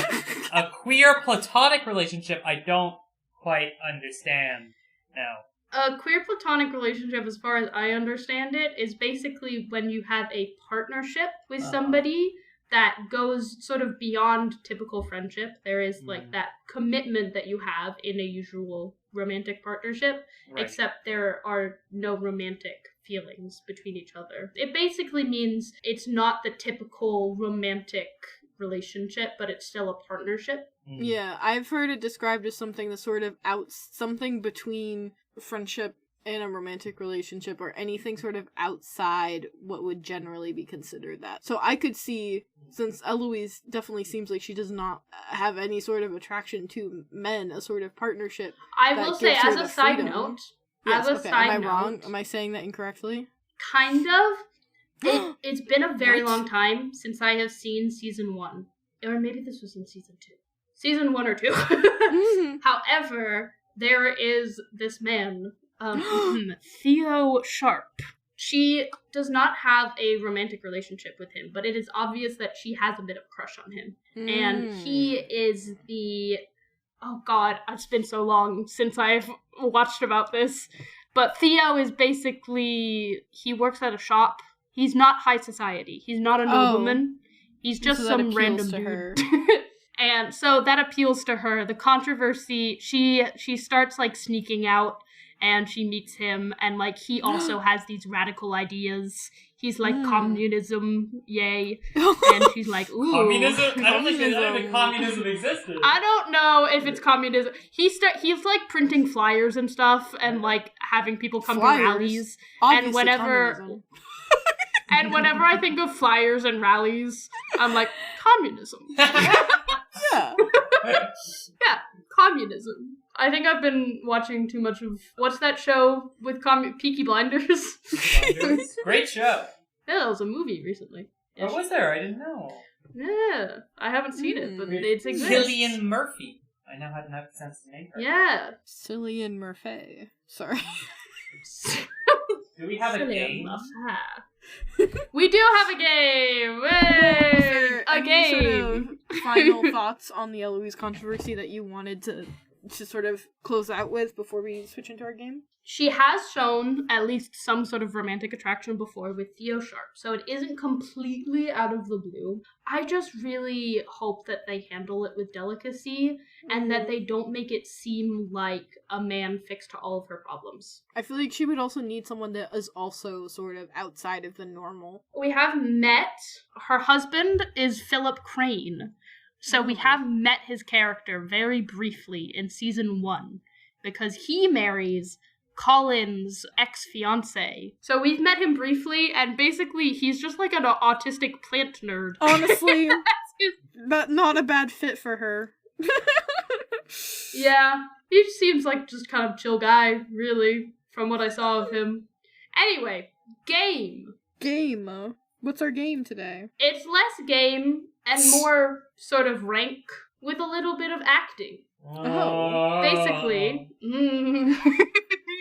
a queer platonic relationship, I don't quite understand. No. A queer platonic relationship, as far as I understand it, is basically when you have a partnership with somebody that goes sort of beyond typical friendship. There is like that commitment that you have in a usual romantic partnership, except there are no romantic feelings between each other. It basically means it's not the typical romantic relationship, but it's still a partnership. Yeah, I've heard it described as something that's sort of something between friendship and a romantic relationship, or anything sort of outside what would generally be considered that. So I could see, since Eloise definitely seems like she does not have any sort of attraction to men, a sort of partnership. I will say, as a side note, am I wrong? Am I saying that incorrectly? Kind of. It's been a very long time since I have seen season 1. Or maybe this was in season 2. Season 1 or 2. However, there is this man, Theo Sharp. She does not have a romantic relationship with him, but it is obvious that she has a bit of crush on him. And he is the... Oh god, it's been so long since I've watched about this. But Theo is basically... He works at a shop. He's not high society. He's not a nobleman. He's just some random dude. And so that appeals to her. The controversy, she starts like sneaking out, and she meets him, and like he also has these radical ideas. He's like communism, yay. And she's like, ooh. Communism? I don't think even communism existed. I don't know if it's communism. He's like printing flyers and stuff, and like having people come to rallies. Obviously, and whenever whenever I think of flyers and rallies, I'm like, communism. Yeah. Yeah, communism. I think I've been watching too much of... What's that show with Peaky Blinders? Great show. Yeah, that was a movie recently. Oh, was there? I didn't know. Yeah, I haven't seen it, but it's exists. Cillian Murphy. I know how to pronounce the name. Yeah. Cillian Murphy. Sorry. Do we have a game? We do have a game! Yay! A game! Sort of final thoughts on the Eloise controversy that you wanted to sort of close out with before we switch into our game? She has shown at least some sort of romantic attraction before with Theo Sharp, so it isn't completely out of the blue. I just really hope that they handle it with delicacy and that they don't make it seem like a man fixed to all of her problems. I feel like she would also need someone that is also sort of outside of the normal. We have met, her husband is Philip Crane, so we have met his character very briefly in season 1, because he marries Colin's ex-fiancée. So we've met him briefly, and basically he's just like an autistic plant nerd. Honestly, but not a bad fit for her. Yeah, he just seems like just kind of chill guy, really, from what I saw of him. Anyway, game. Game. What's our game today? It's less game and more sort of rank with a little bit of acting. Oh. Basically.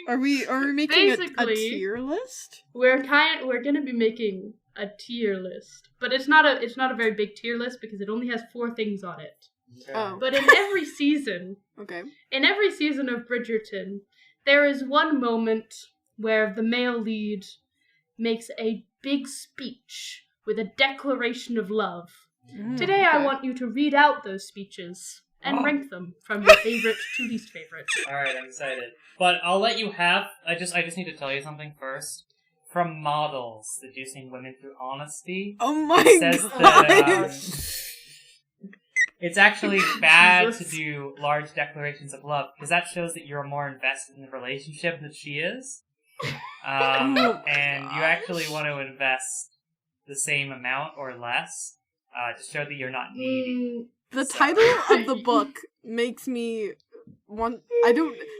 Are we making a tier list? We're gonna be making a tier list, but it's not a very big tier list because it only has 4 things on it. Okay. Oh. But in every season, in every season of Bridgerton, there is one moment where the male lead makes a big speech with a declaration of love. Today I want you to read out those speeches and rank them from your favorite to least favorite. Alright, I'm excited. But I'll let you have... I just need to tell you something first. From Models, Seducing Women Through Honesty. Oh my says god! That, it's actually bad to do large declarations of love, because that shows that you're more invested in the relationship than she is. And you actually want to invest the same amount or less to show that you're not needy. The title of the book makes me want...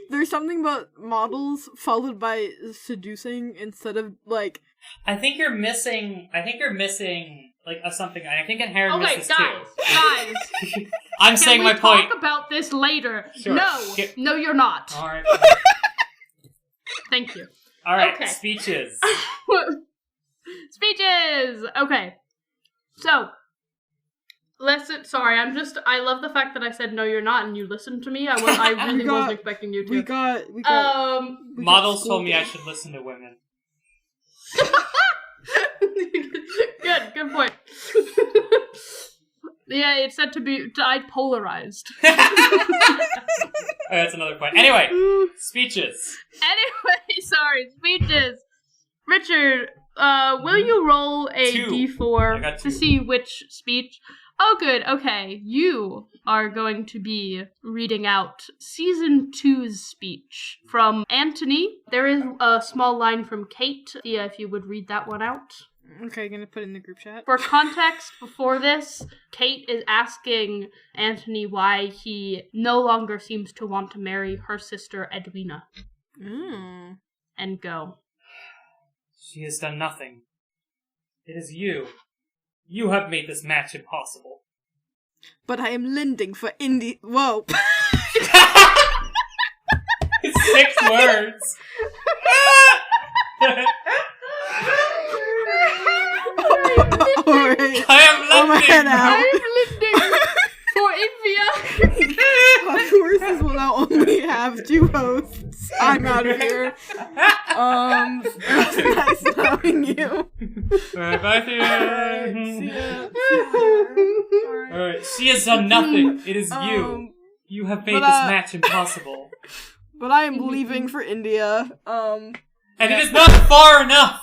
There's something about models followed by seducing instead of, like... I think you're missing, like, something. I think Angharad misses guys! I'm saying my point. Can we talk about this later? Sure. No, you're not. Alright. Thank you. Alright, okay. Speeches. Speeches! Okay. So, Listen, sorry, I love the fact that I said no, you're not, and you listened to me. I really wasn't expecting you to. We got Models told me I should listen to women. Good point. Yeah, it said I polarized. That's another point. Anyway, speeches. Speeches. Richard, will you roll a 2. d4 to see which speech? Oh, good. Okay, you are going to be reading out Season 2's speech from Anthony. There is a small line from Kate. Thea, if you would read that one out. Okay, gonna put it in the group chat. For context, before this, Kate is asking Anthony why he no longer seems to want to marry her sister Edwina. And go. She has done nothing. It is you. You have made this match impossible. But I am lending for Whoa. It's 6 words. Alright. I am lending. I am lending for Invia. Of course, this will now only have 2 hosts. I'm out of here. Nice knowing you. Bye, Thea. See ya. Alright, she has done nothing. It is you. You have made this match impossible. But I am leaving for India. And it is not far enough!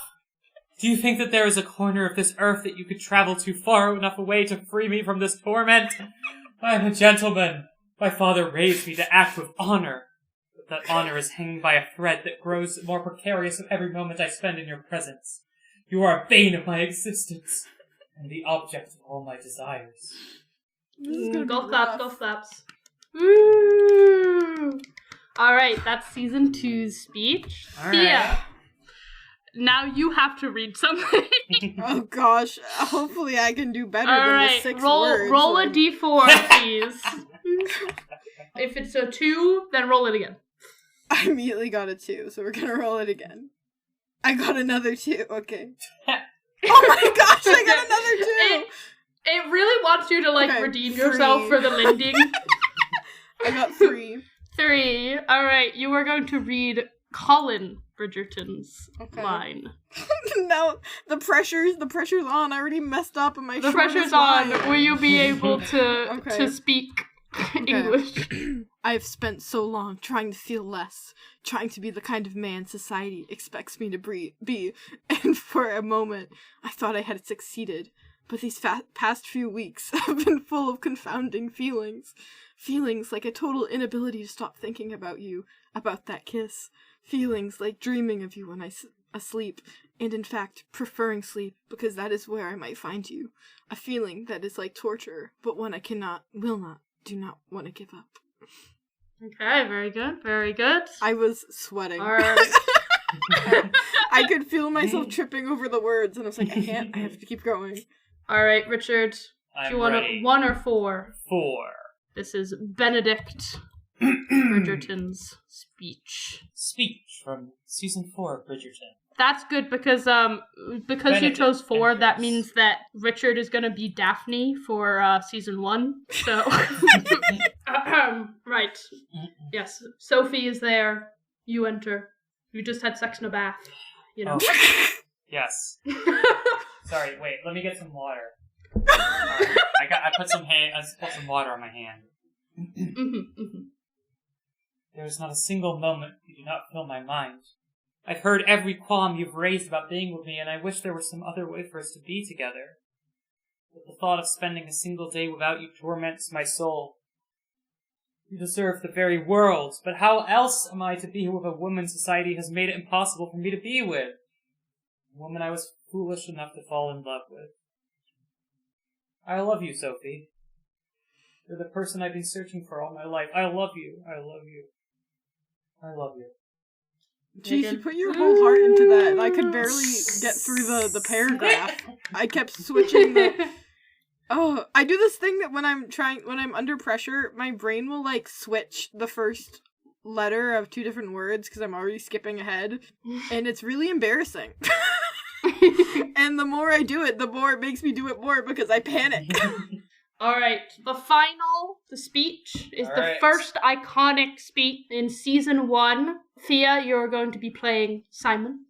Do you think that there is a corner of this earth that you could travel to far enough away to free me from this torment? I am a gentleman. My father raised me to act with honor. But that honor is hanging by a thread that grows more precarious with every moment I spend in your presence. You are a bane of my existence, and the object of all my desires. Golf claps. Woo! Alright, that's Season 2's speech. All Thea, right. now you have to read something. Oh gosh, hopefully I can do better All than right, the 6 roll words. a d4, please. If it's a 2, then roll it again. I immediately got a 2, so we're gonna roll it again. I got another 2, okay. Oh my gosh, I got another 2! It really wants you to, redeem yourself for the lending. I got 3. 3. Alright, you are going to read Colin Bridgerton's line. No, the pressure's on. I already messed up in my The pressure's on. line. Will you be able to speak English? I have spent so long trying to feel less, trying to be the kind of man society expects me to be, and for a moment, I thought I had succeeded. But these past few weeks have been full of confounding feelings. Feelings like a total inability to stop thinking about you, about that kiss. Feelings like dreaming of you when I'm asleep, and in fact, preferring sleep, because that is where I might find you. A feeling that is like torture, but one I do not want to give up. Okay, very good, very good. I was sweating. Alright. I could feel myself tripping over the words, and I was like, I have to keep going. Alright, Richard, do you want ready. 1 or 4? 4. This is Benedict Bridgerton's speech. Speech from Season 4 of Bridgerton. That's good because you chose 4, that means that Richard is gonna be Daphne for Season 1. So right. Yes. Sophie is there. You enter. You just had sex in a bath. You know. Oh. Yes. Sorry, wait, let me get some water. Right. I put some water on my hand. There is not a single moment you do not fill my mind. I've heard every qualm you've raised about being with me, and I wish there were some other way for us to be together. But the thought of spending a single day without you torments my soul. You deserve the very world, but how else am I to be with a woman society has made it impossible for me to be with? A woman I was foolish enough to fall in love with. I love you, Sophie. You're the person I've been searching for all my life. I love you. I love you. I love you. Jeez, you put your whole heart into that, and I could barely get through the paragraph. I kept switching the... Oh, I do this thing that when I'm under pressure, my brain will, switch the first letter of 2 different words, because I'm already skipping ahead, and it's really embarrassing. And the more I do it, the more it makes me do it more, because I panic. Alright, the speech is the first iconic speech in season 1. Thia, you're going to be playing Simon.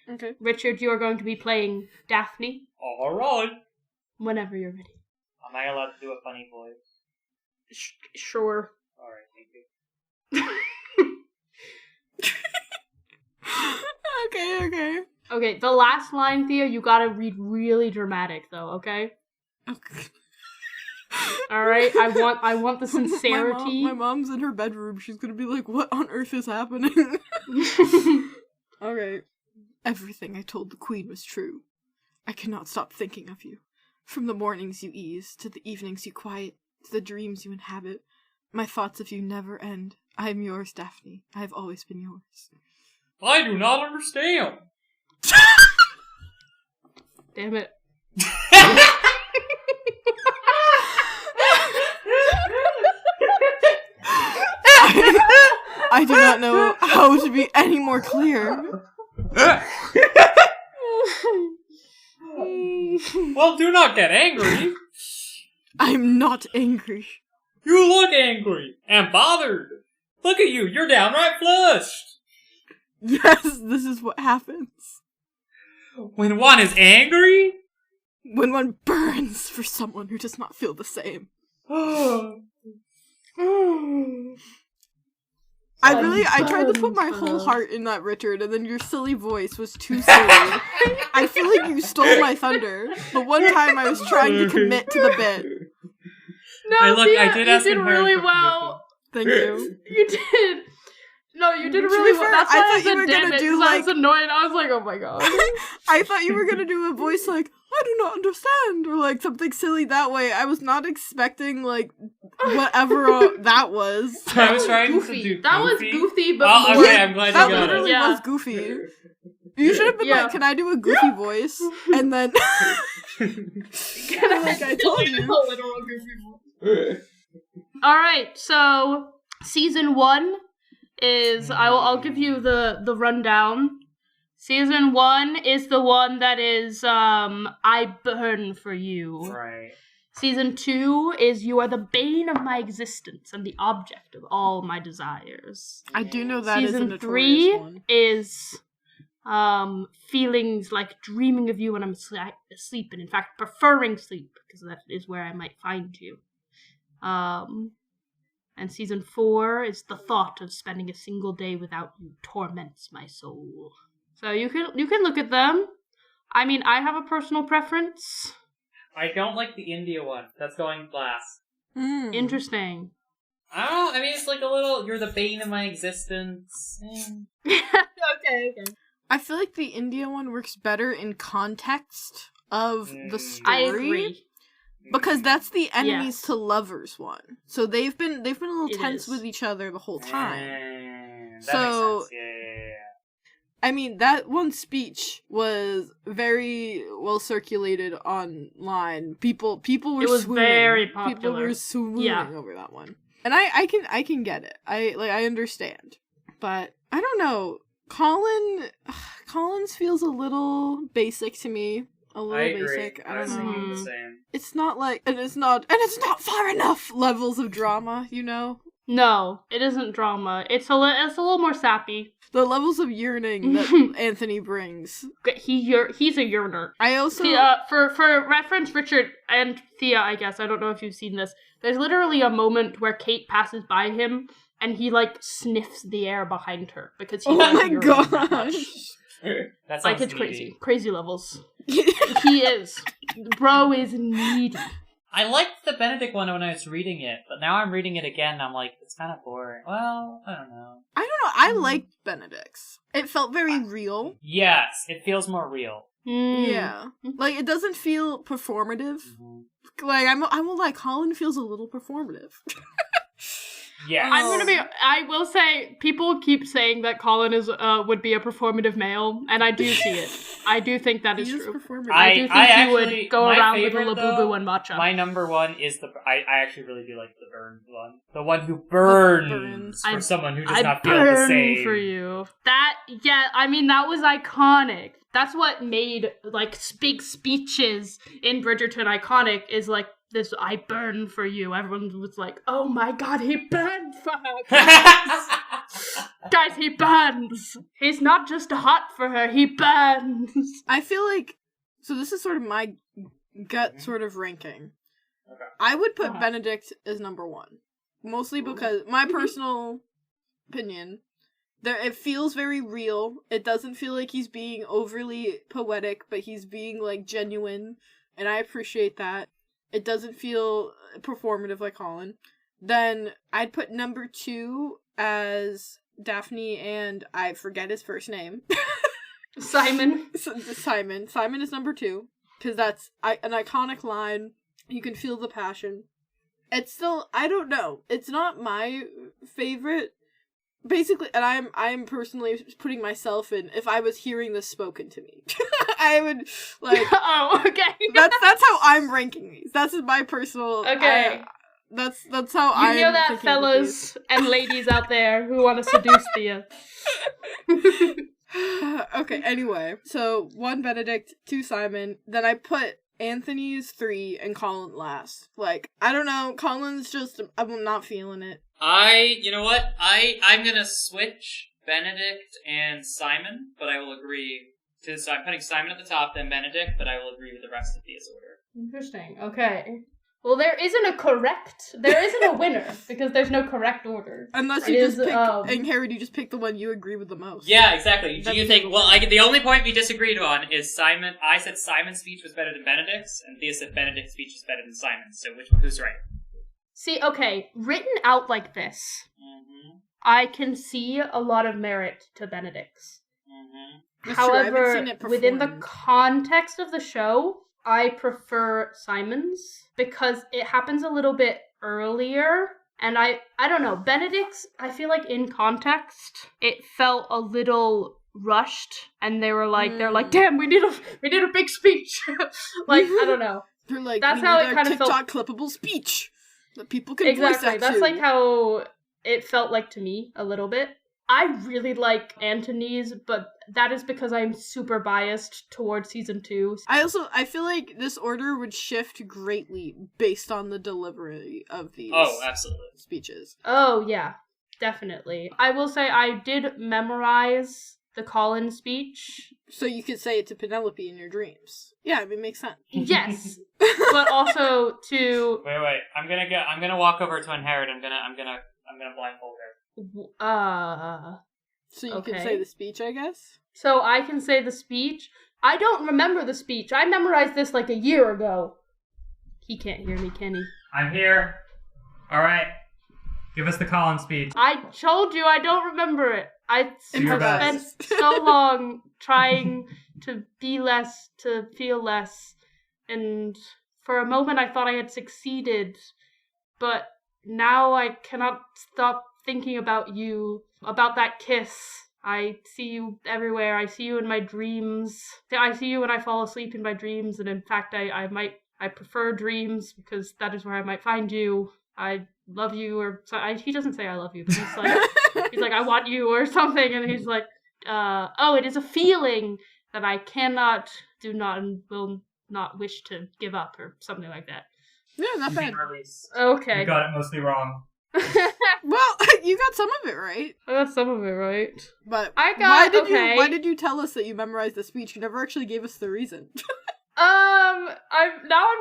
Okay. Richard, you are going to be playing Daphne. Alright. Whenever you're ready. Am I allowed to do a funny voice? Sure. Alright, thank you. Okay. Okay, the last line, Thea, you gotta read really dramatic, though, okay? Okay. Alright, I want the sincerity. My mom's in her bedroom. She's gonna be like, what on earth is happening? Okay. Everything I told the queen was true. I cannot stop thinking of you. From the mornings you ease, to the evenings you quiet, to the dreams you inhabit. My thoughts of you never end. I am yours, Daphne. I have always been yours. I do not understand. Damn it. I do not know how to be any more clear. Well, do not get angry. I'm not angry. You look angry and bothered. Look at you, you're downright flushed. Yes, this is what happens. When one is angry? When one burns for someone who does not feel the same. I tried to put my whole heart in that, Richard, and then your silly voice was too silly. I feel like you stole my thunder. The one time I was trying to commit to the bit. No, I did ask you did really well. Thank you. You did. No, you did really well. That's why I thought you were gonna do like. I was annoyed. I was like, oh my god. I thought you were gonna do a voice like, I do not understand, or like something silly that way. I was not expecting like whatever that was. I was trying goofy. to do goofy. That was goofy, but oh, okay, I'm glad you that got literally it. was goofy. You should have been like, can I do a goofy voice? And then like I told you. Alright, so season 1 is I'll give you the rundown. Season 1 is the one that is I burn for you. Right. Season 2 is you are the bane of my existence and the object of all my desires. I do know that Season is a 3 one. is feelings like dreaming of you when I'm asleep, and in fact preferring sleep because that is where I might find you. And season 4 is the thought of spending a single day without you torments my soul. So you can look at them. I mean, I have a personal preference. I don't like the India one. That's going last. Interesting. I don't know. I mean, it's like a little, you're the bane of my existence. Okay. I feel like the India one works better in context of the story. I agree. Because that's the enemies Yes. to lovers one. So they've been a little It tense is. with each other the whole time. That So- makes sense. Yeah. I mean, that one speech was very well circulated online. People were It was swooning. very People popular. were swooning Yeah. over that one. And I can get it. I understand. But I don't know. Collins feels a little basic to me. A little I agree. basic. I I don't was know. thinking the same. It's not like it's not far enough levels of drama, you know? No, it isn't drama. It's a little more sappy. The levels of yearning that Anthony brings. He's a yearner. I also For reference, Richard and Thea, I guess, I don't know if you've seen this, there's literally a moment where Kate passes by him and he like sniffs the air behind her because he oh my yearns that much. gosh. That sounds Like it's needy. crazy levels. He is. Bro is needy. I liked the Benedict one when I was reading it, but now I'm reading it again and I'm like, it's kind of boring. Well, I don't know. I liked Benedict's. It felt very real. Yes, it feels more real. Yeah. Like, it doesn't feel performative. Mm-hmm. Like, I will like, Colin feels a little performative. Yes. I will say, people keep saying that Colin would be a performative male, and I do see it. I do think that is He is true. performative. I do think he would go my around with a favorite, Labubu though, and Matcha. My number one is I actually really do like the burns one. The one who burns for someone who does not feel the burn same. for you. That was iconic. That's what made, like, big speeches in Bridgerton iconic, is, like, this I burn for you. Everyone was like, oh my god, he burned for her. Guys, he burns. He's not just hot for her, he burns. I feel like, so this is sort of my gut sort of ranking. Okay. I would put Benedict as number 1. Mostly because, my personal opinion, it feels very real. It doesn't feel like he's being overly poetic, but he's being, like, genuine, and I appreciate that. It doesn't feel performative like Colin. Then I'd put number 2 as Daphne, and I forget his first name. Simon. Simon. Simon is number 2, because that's an iconic line. You can feel the passion. It's still, I don't know. It's not my favorite. Basically, and I'm personally putting myself in, if I was hearing this spoken to me. I would, like... Oh, okay. That's how I'm ranking these. That's my personal... Okay. That's how I'm You hear that, fellas and ladies out there who want to seduce Thea. Okay, anyway. So, 1 Benedict, 2 Simon. Then I put Anthony's 3 and Colin last. Like, I don't know. Colin's just... I'm not feeling it. You know what? I'm gonna switch Benedict and Simon, but I will agree so I'm putting Simon at the top, then Benedict, but I will agree with the rest of Thia's order. Interesting. Okay. Well, there isn't a winner, because there's no correct order. Unless you just pick, Angharad, you just pick the one you agree with the most. Yeah, exactly. Do you think, the only point we disagreed on is Simon, I said Simon's speech was better than Benedict's, and Thea said Benedict's speech is better than Simon's, so who's right? See, okay, written out like this, I can see a lot of merit to Benedict's. However, within the context of the show, I prefer Simon's, because it happens a little bit earlier, and I don't know, Benedict's, I feel like in context, it felt a little rushed, and they're like, damn, we need a big speech. Like, I don't know. They're like, that's how it kind of felt. TikTok clippable speech that people can voice exactly. act That's to. like how it felt like to me a little bit. I really like Antony's, but that is because I'm super biased towards season 2. I feel like this order would shift greatly based on the delivery of these speeches. Oh, yeah, definitely. I will say I did memorize the Colin speech. So you could say it to Penelope in your dreams. Yeah, I mean, it makes sense. Yes, but also to... Wait, I'm gonna walk over to Angharad, I'm gonna blindfold her. So you can say the speech, I guess? So I can say the speech? I don't remember the speech. I memorized this like a year ago. He can't hear me, can he? I'm here. Alright. Give us the Colin speech. I told you I don't remember it. I have spent so long trying to be less, to feel less, and for a moment I thought I had succeeded, but now I cannot stop thinking about you, about that kiss. I see you everywhere. I see you in my dreams. I see you when I fall asleep in my dreams, and in fact I prefer dreams because that is where I might find you. I love you, or he doesn't say I love you, but he's like I want you or something, and he's like, it is a feeling that I cannot, do not, and will not wish to give up, or something like that. Yeah, not bad. Okay. You got it mostly wrong. Well, you got some of it right. I got some of it right. But why did you tell us that you memorized the speech? You never actually gave us the reason. I'm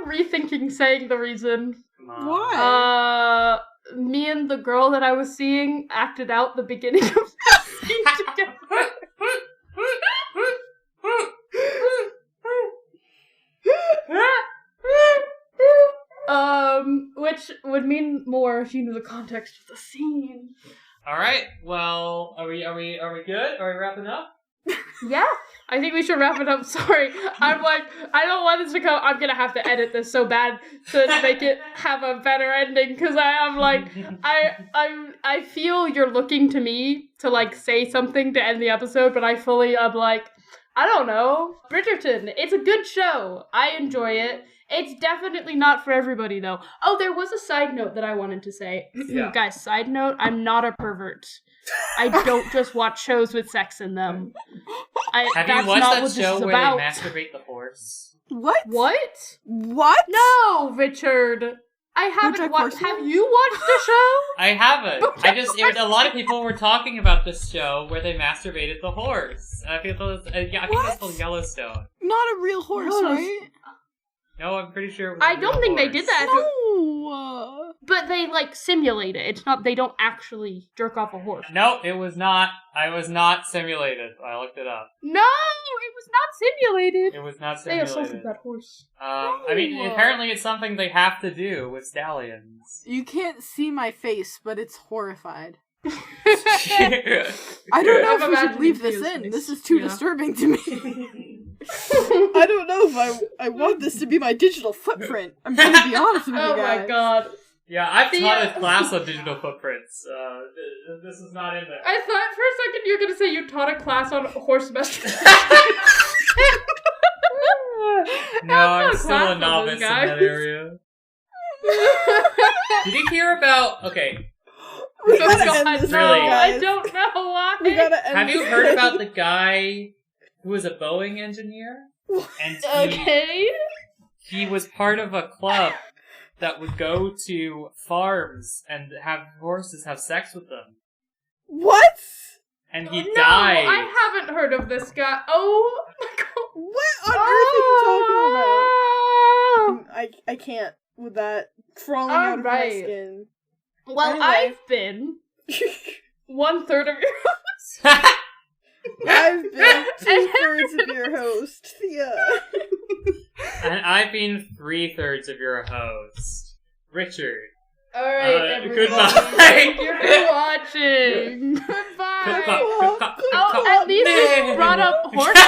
rethinking saying the reason. Why? Me and the girl that I was seeing acted out the beginning of the scene together. Which would mean more if you knew the context of the scene. Alright, well, are we good? Are we wrapping up? Yeah, I think we should wrap it up. Sorry, I'm like, I don't want this to come. I'm gonna have to edit this so bad to make it have a better ending, because I am like, I feel you're looking to me to like say something to end the episode, but I'm like, I don't know. Bridgerton, it's a good show. I enjoy it. It's definitely not for everybody, though. Oh, there was a side note that I wanted to say. Yeah. Guys, side note, I'm not a pervert. I don't just watch shows with sex in them. Have you watched that show where they masturbate the horse? What? What? What? No, Richard. I haven't watched. Have you watched the show? I haven't. A lot of people were talking about this show where they masturbated the horse. I think that's called Yellowstone. Not a real horse, right? No, I'm pretty sure it was I don't think they did that. No. But they, simulate it. It's not, they don't actually jerk off a horse. No, it was not. I was not simulated. I looked it up. No, it was not simulated. It was not They simulated. assaulted that horse. I mean, apparently it's something they have to do with stallions. You can't see my face, but it's horrified. I I don't know if we should leave this in. This is too disturbing to me. I don't know if I want this to be my digital footprint. I'm gonna be honest with you guys. Oh my god. Yeah, I've taught a class on digital footprints. This is not in there. I thought for a second you were gonna say you taught a class on horse domestication. No, I'm still a novice in that area. Did you hear about... Okay. We gotta end this, really? I don't know why. We gotta end Have you this heard thing. about the guy who was a Boeing engineer? And he was part of a club that would go to farms and have horses have sex with them. What? And he No, died. I haven't heard of this guy. Oh my god. What on earth are you talking about? I can't with that crawling out of my skin. Well, Anyway. I've been 1/3 of your host. I've been 2/3 of your host, Thea. And I've been 3/3 of your host, Richard. Alright, everybody. Goodbye. Thank you for watching. Goodbye. Oh, at least we brought up horses.